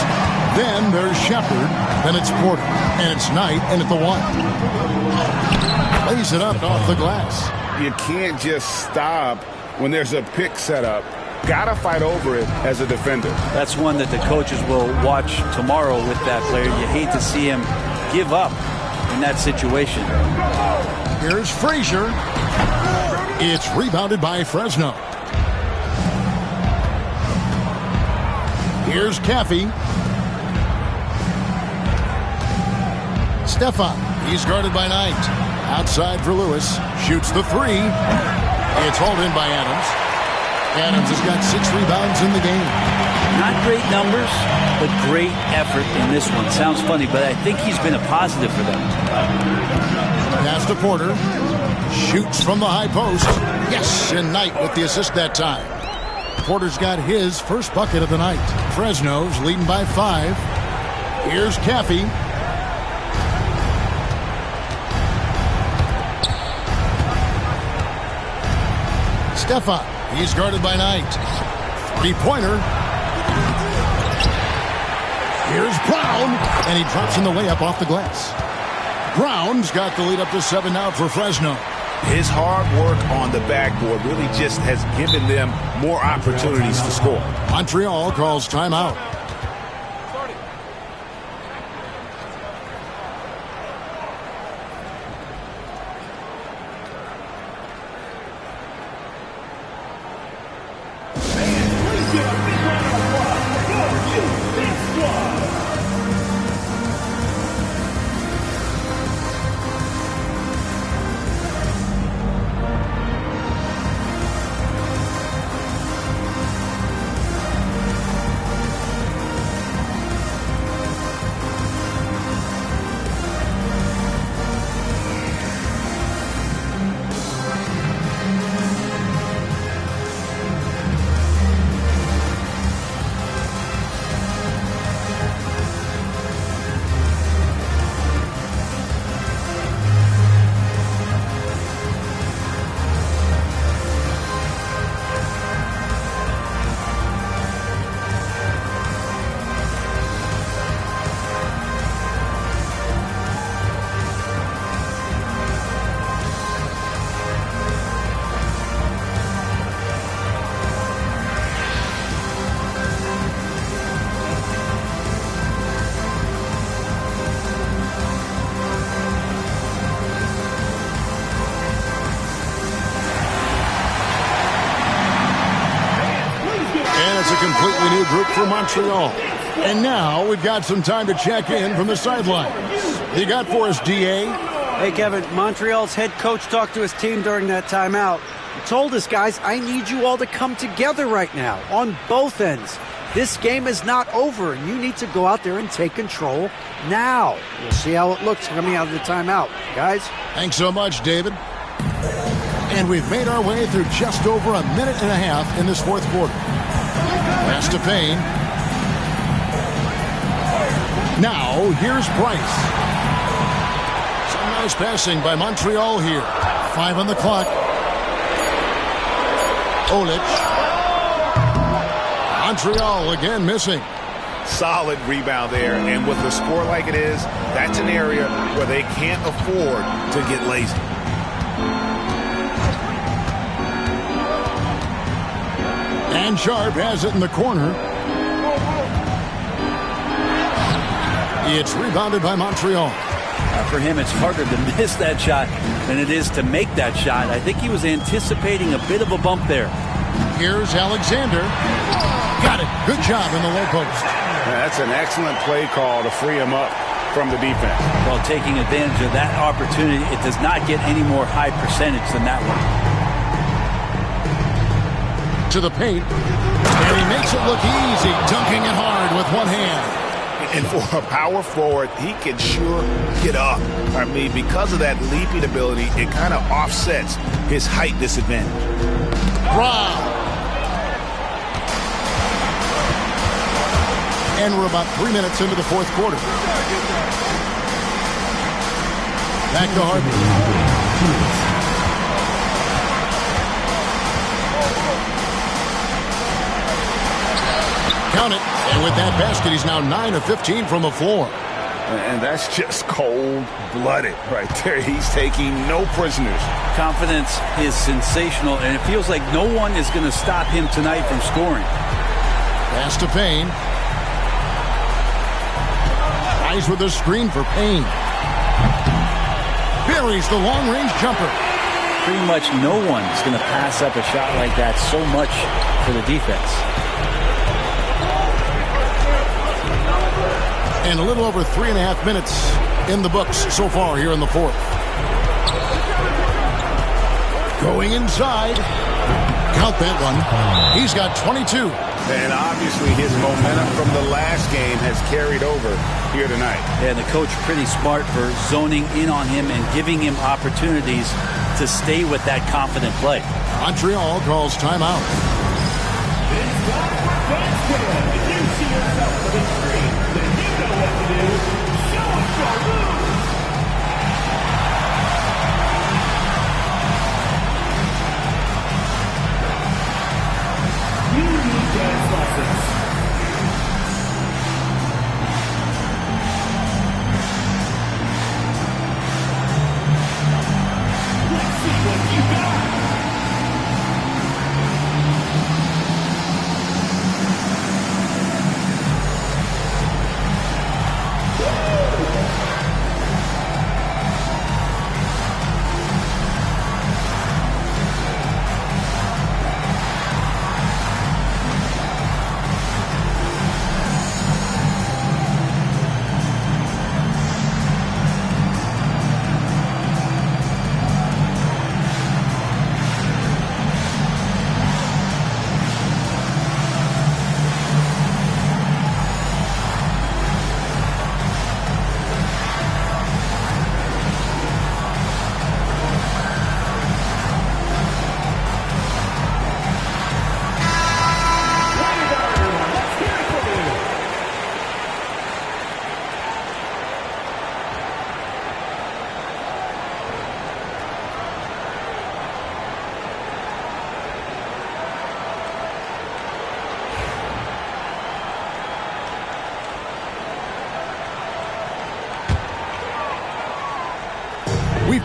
Then there's Shepard. Then it's Porter. And it's Knight in at the 1. Lays it up off the glass. You can't just stop when there's a pick set up. Gotta fight over it as a defender. That's one that the coaches will watch tomorrow with that player. You hate to see him give up in that situation. Here's Frazier. It's rebounded by Fresno. Here's Caffey. Stefan. He's guarded by Knight. Outside for Lewis. Shoots the 3. It's hauled in by Adams. Adams has got 6 rebounds in the game. Not great numbers, but great effort in this one. Sounds funny, but I think he's been a positive for them. Pass to Porter. Shoots from the high post. Yes, and Knight with the assist that time. Porter's got his first bucket of the night. Fresno's leading by 5. Here's Caffey. Stefan, he's guarded by Knight. Three-pointer. Here's Brown, and he drops in the layup off the glass. Brown's got the lead up to 7 now for Fresno. His hard work on the backboard really just has given them more opportunities to score. Montreal calls timeout. Completely new group for Montreal. And now we've got some time to check in from the sidelines. You got for us, D.A.? Hey, Kevin, Montreal's head coach talked to his team during that timeout. He told us, guys, I need you all to come together right now on both ends. This game is not over, and you need to go out there and take control now. We'll see how it looks coming out of the timeout. Guys? Thanks so much, David. And we've made our way through just over a minute and a half in this fourth quarter. Pass to Payne. Now, here's Price. Some nice passing by Montreal here. 5 on the clock. Olic. Montreal again missing. Solid rebound there, and with a score like it is, that's an area where they can't afford to get lazy. And Sharp has it in the corner. It's rebounded by Montreal. For him, it's harder to miss that shot than it is to make that shot. I think he was anticipating a bit of a bump there. Here's Alexander. Got it. Good job in the low post. That's an excellent play call to free him up from the defense. Well, taking advantage of that opportunity, it does not get any more high percentage than that one. To the paint, and he makes it look easy, dunking it hard with one hand. And for a power forward, he can sure get up. I mean, because of that leaping ability, it kind of offsets his height disadvantage. Wow. And we're about 3 minutes into the fourth quarter. Back to Harden. Count it. And with that basket, he's now 9 of 15 from the floor. And that's just cold-blooded right there. He's taking no prisoners. Confidence is sensational, and it feels like no one is going to stop him tonight from scoring. Pass to Payne. Eyes with a screen for Payne. Buries the long-range jumper. Pretty much no one is going to pass up a shot like that so much for the defense. And a little over 3.5 minutes in the books so far here in the fourth. Going inside. Count that one. He's got 22. And obviously his momentum from the last game has carried over here tonight. And the coach pretty smart for zoning in on him and giving him opportunities to stay with that confident play. Montreal calls timeout.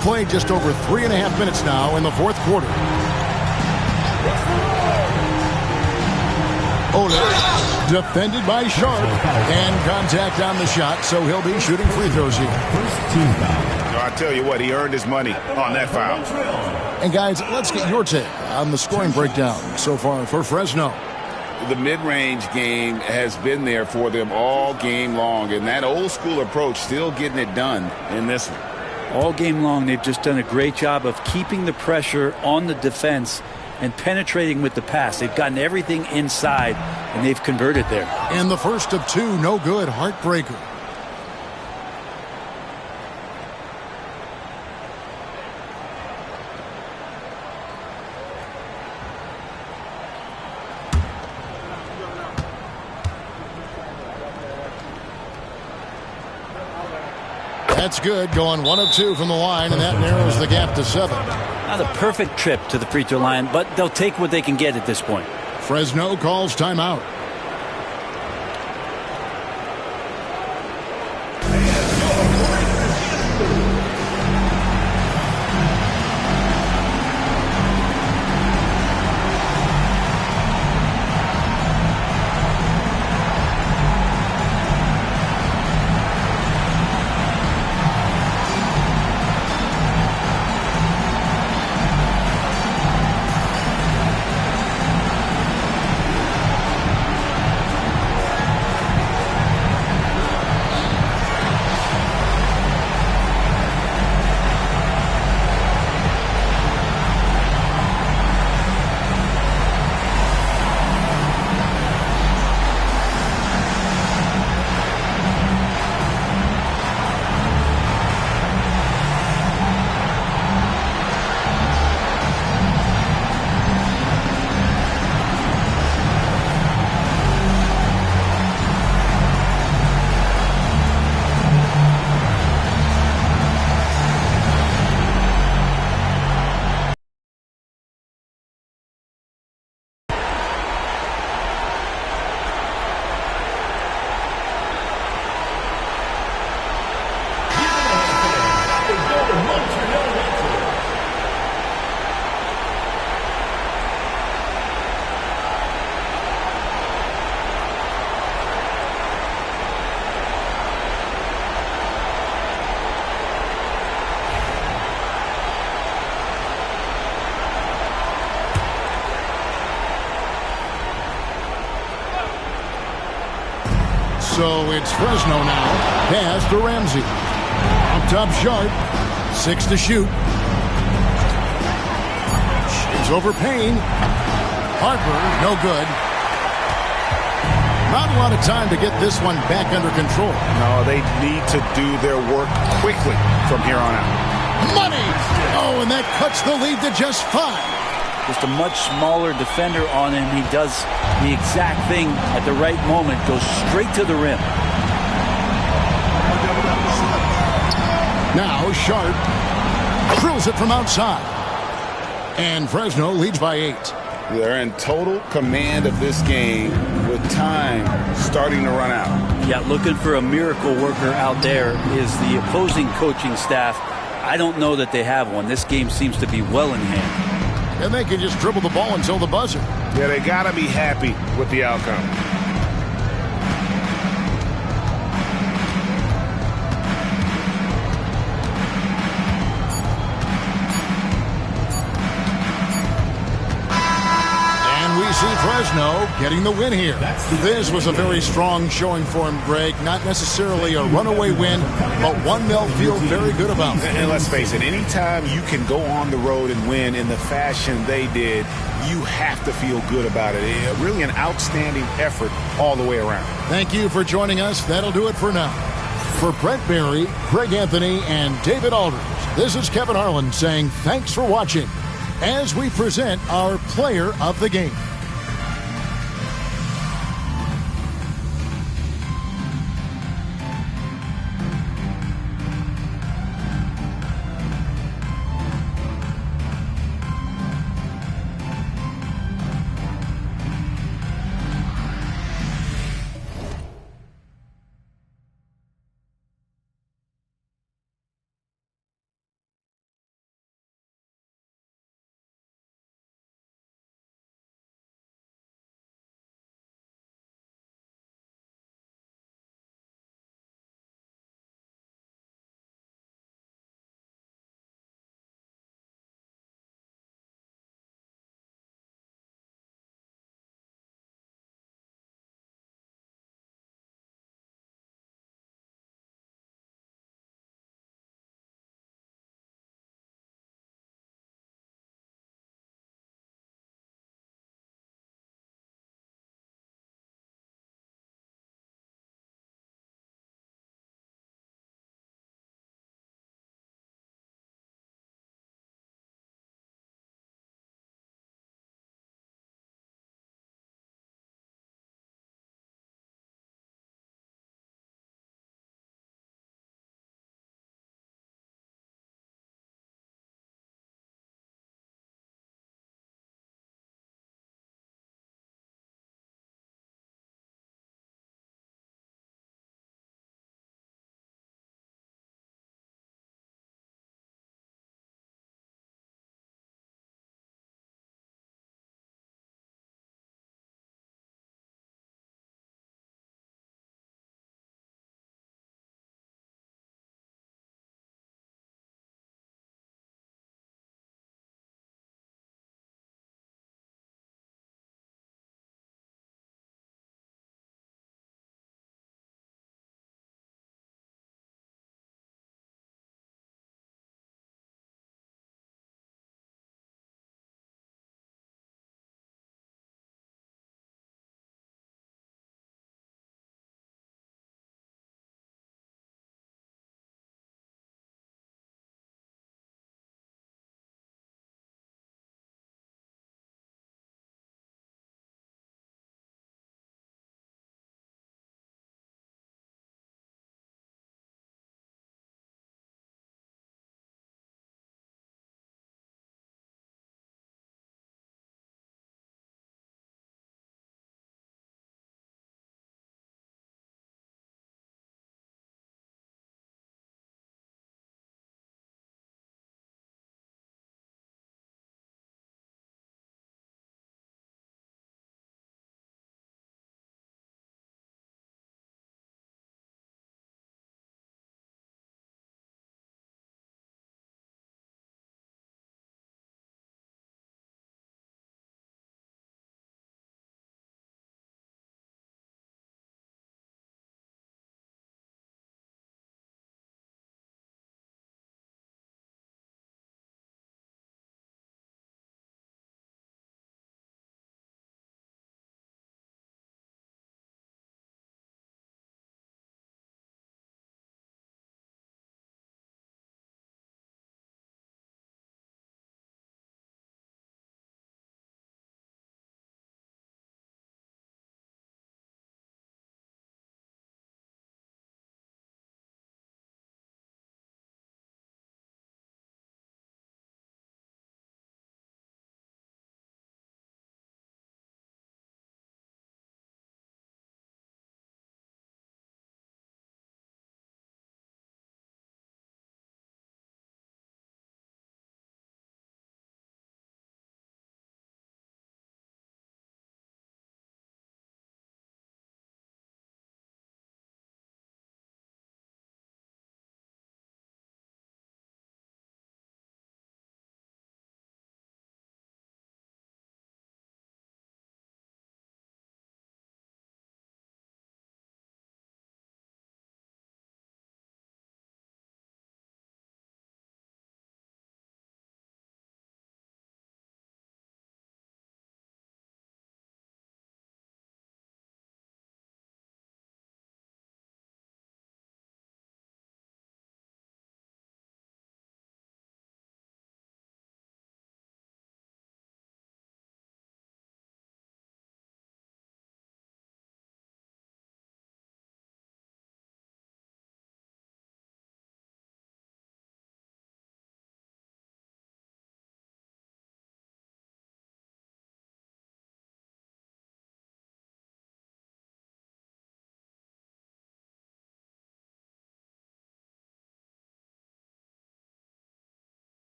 played just over 3.5 minutes now in the fourth quarter. Ole defended by Sharp, and contact on the shot, so he'll be shooting free throws here. I tell you what, he earned his money on that foul. And guys, let's get your take on the scoring breakdown so far for Fresno. The mid-range game has been there for them all game long, and that old school approach still getting it done in this one. All game long, they've just done a great job of keeping the pressure on the defense and penetrating with the pass. They've gotten everything inside, and they've converted there. And the first of two, no good, heartbreaker. That's good, going 1 of 2 from the line, and that narrows the gap to 7. Not a perfect trip to the free throw line, but they'll take what they can get at this point. Fresno calls timeout. So it's Fresno now. Pass to Ramsey. Up top Sharp. 6 to shoot. Shades over Payne. Harper, no good. Not a lot of time to get this one back under control. No, they need to do their work quickly from here on out. Money! Oh, and that cuts the lead to just 5. Just a much smaller defender on him. He does the exact thing at the right moment. Goes straight to the rim. Now Sharp drills it from outside. And Fresno leads by 8. They're in total command of this game with time starting to run out. Yeah, looking for a miracle worker out there is the opposing coaching staff. I don't know that they have one. This game seems to be well in hand. And they can just dribble the ball until the buzzer. Yeah, they got to be happy with the outcome. See Fresno getting the win here. This was a very strong showing for him, Greg. Not necessarily a runaway win, but one they'll feel very good about. And let's face it, anytime you can go on the road and win in the fashion they did, you have to feel good about it. Really an outstanding effort all the way around. Thank you for joining us. That'll do it for now. For Brent Barry, Greg Anthony, and David Aldridge, this is Kevin Harlan saying thanks for watching as we present our player of the game.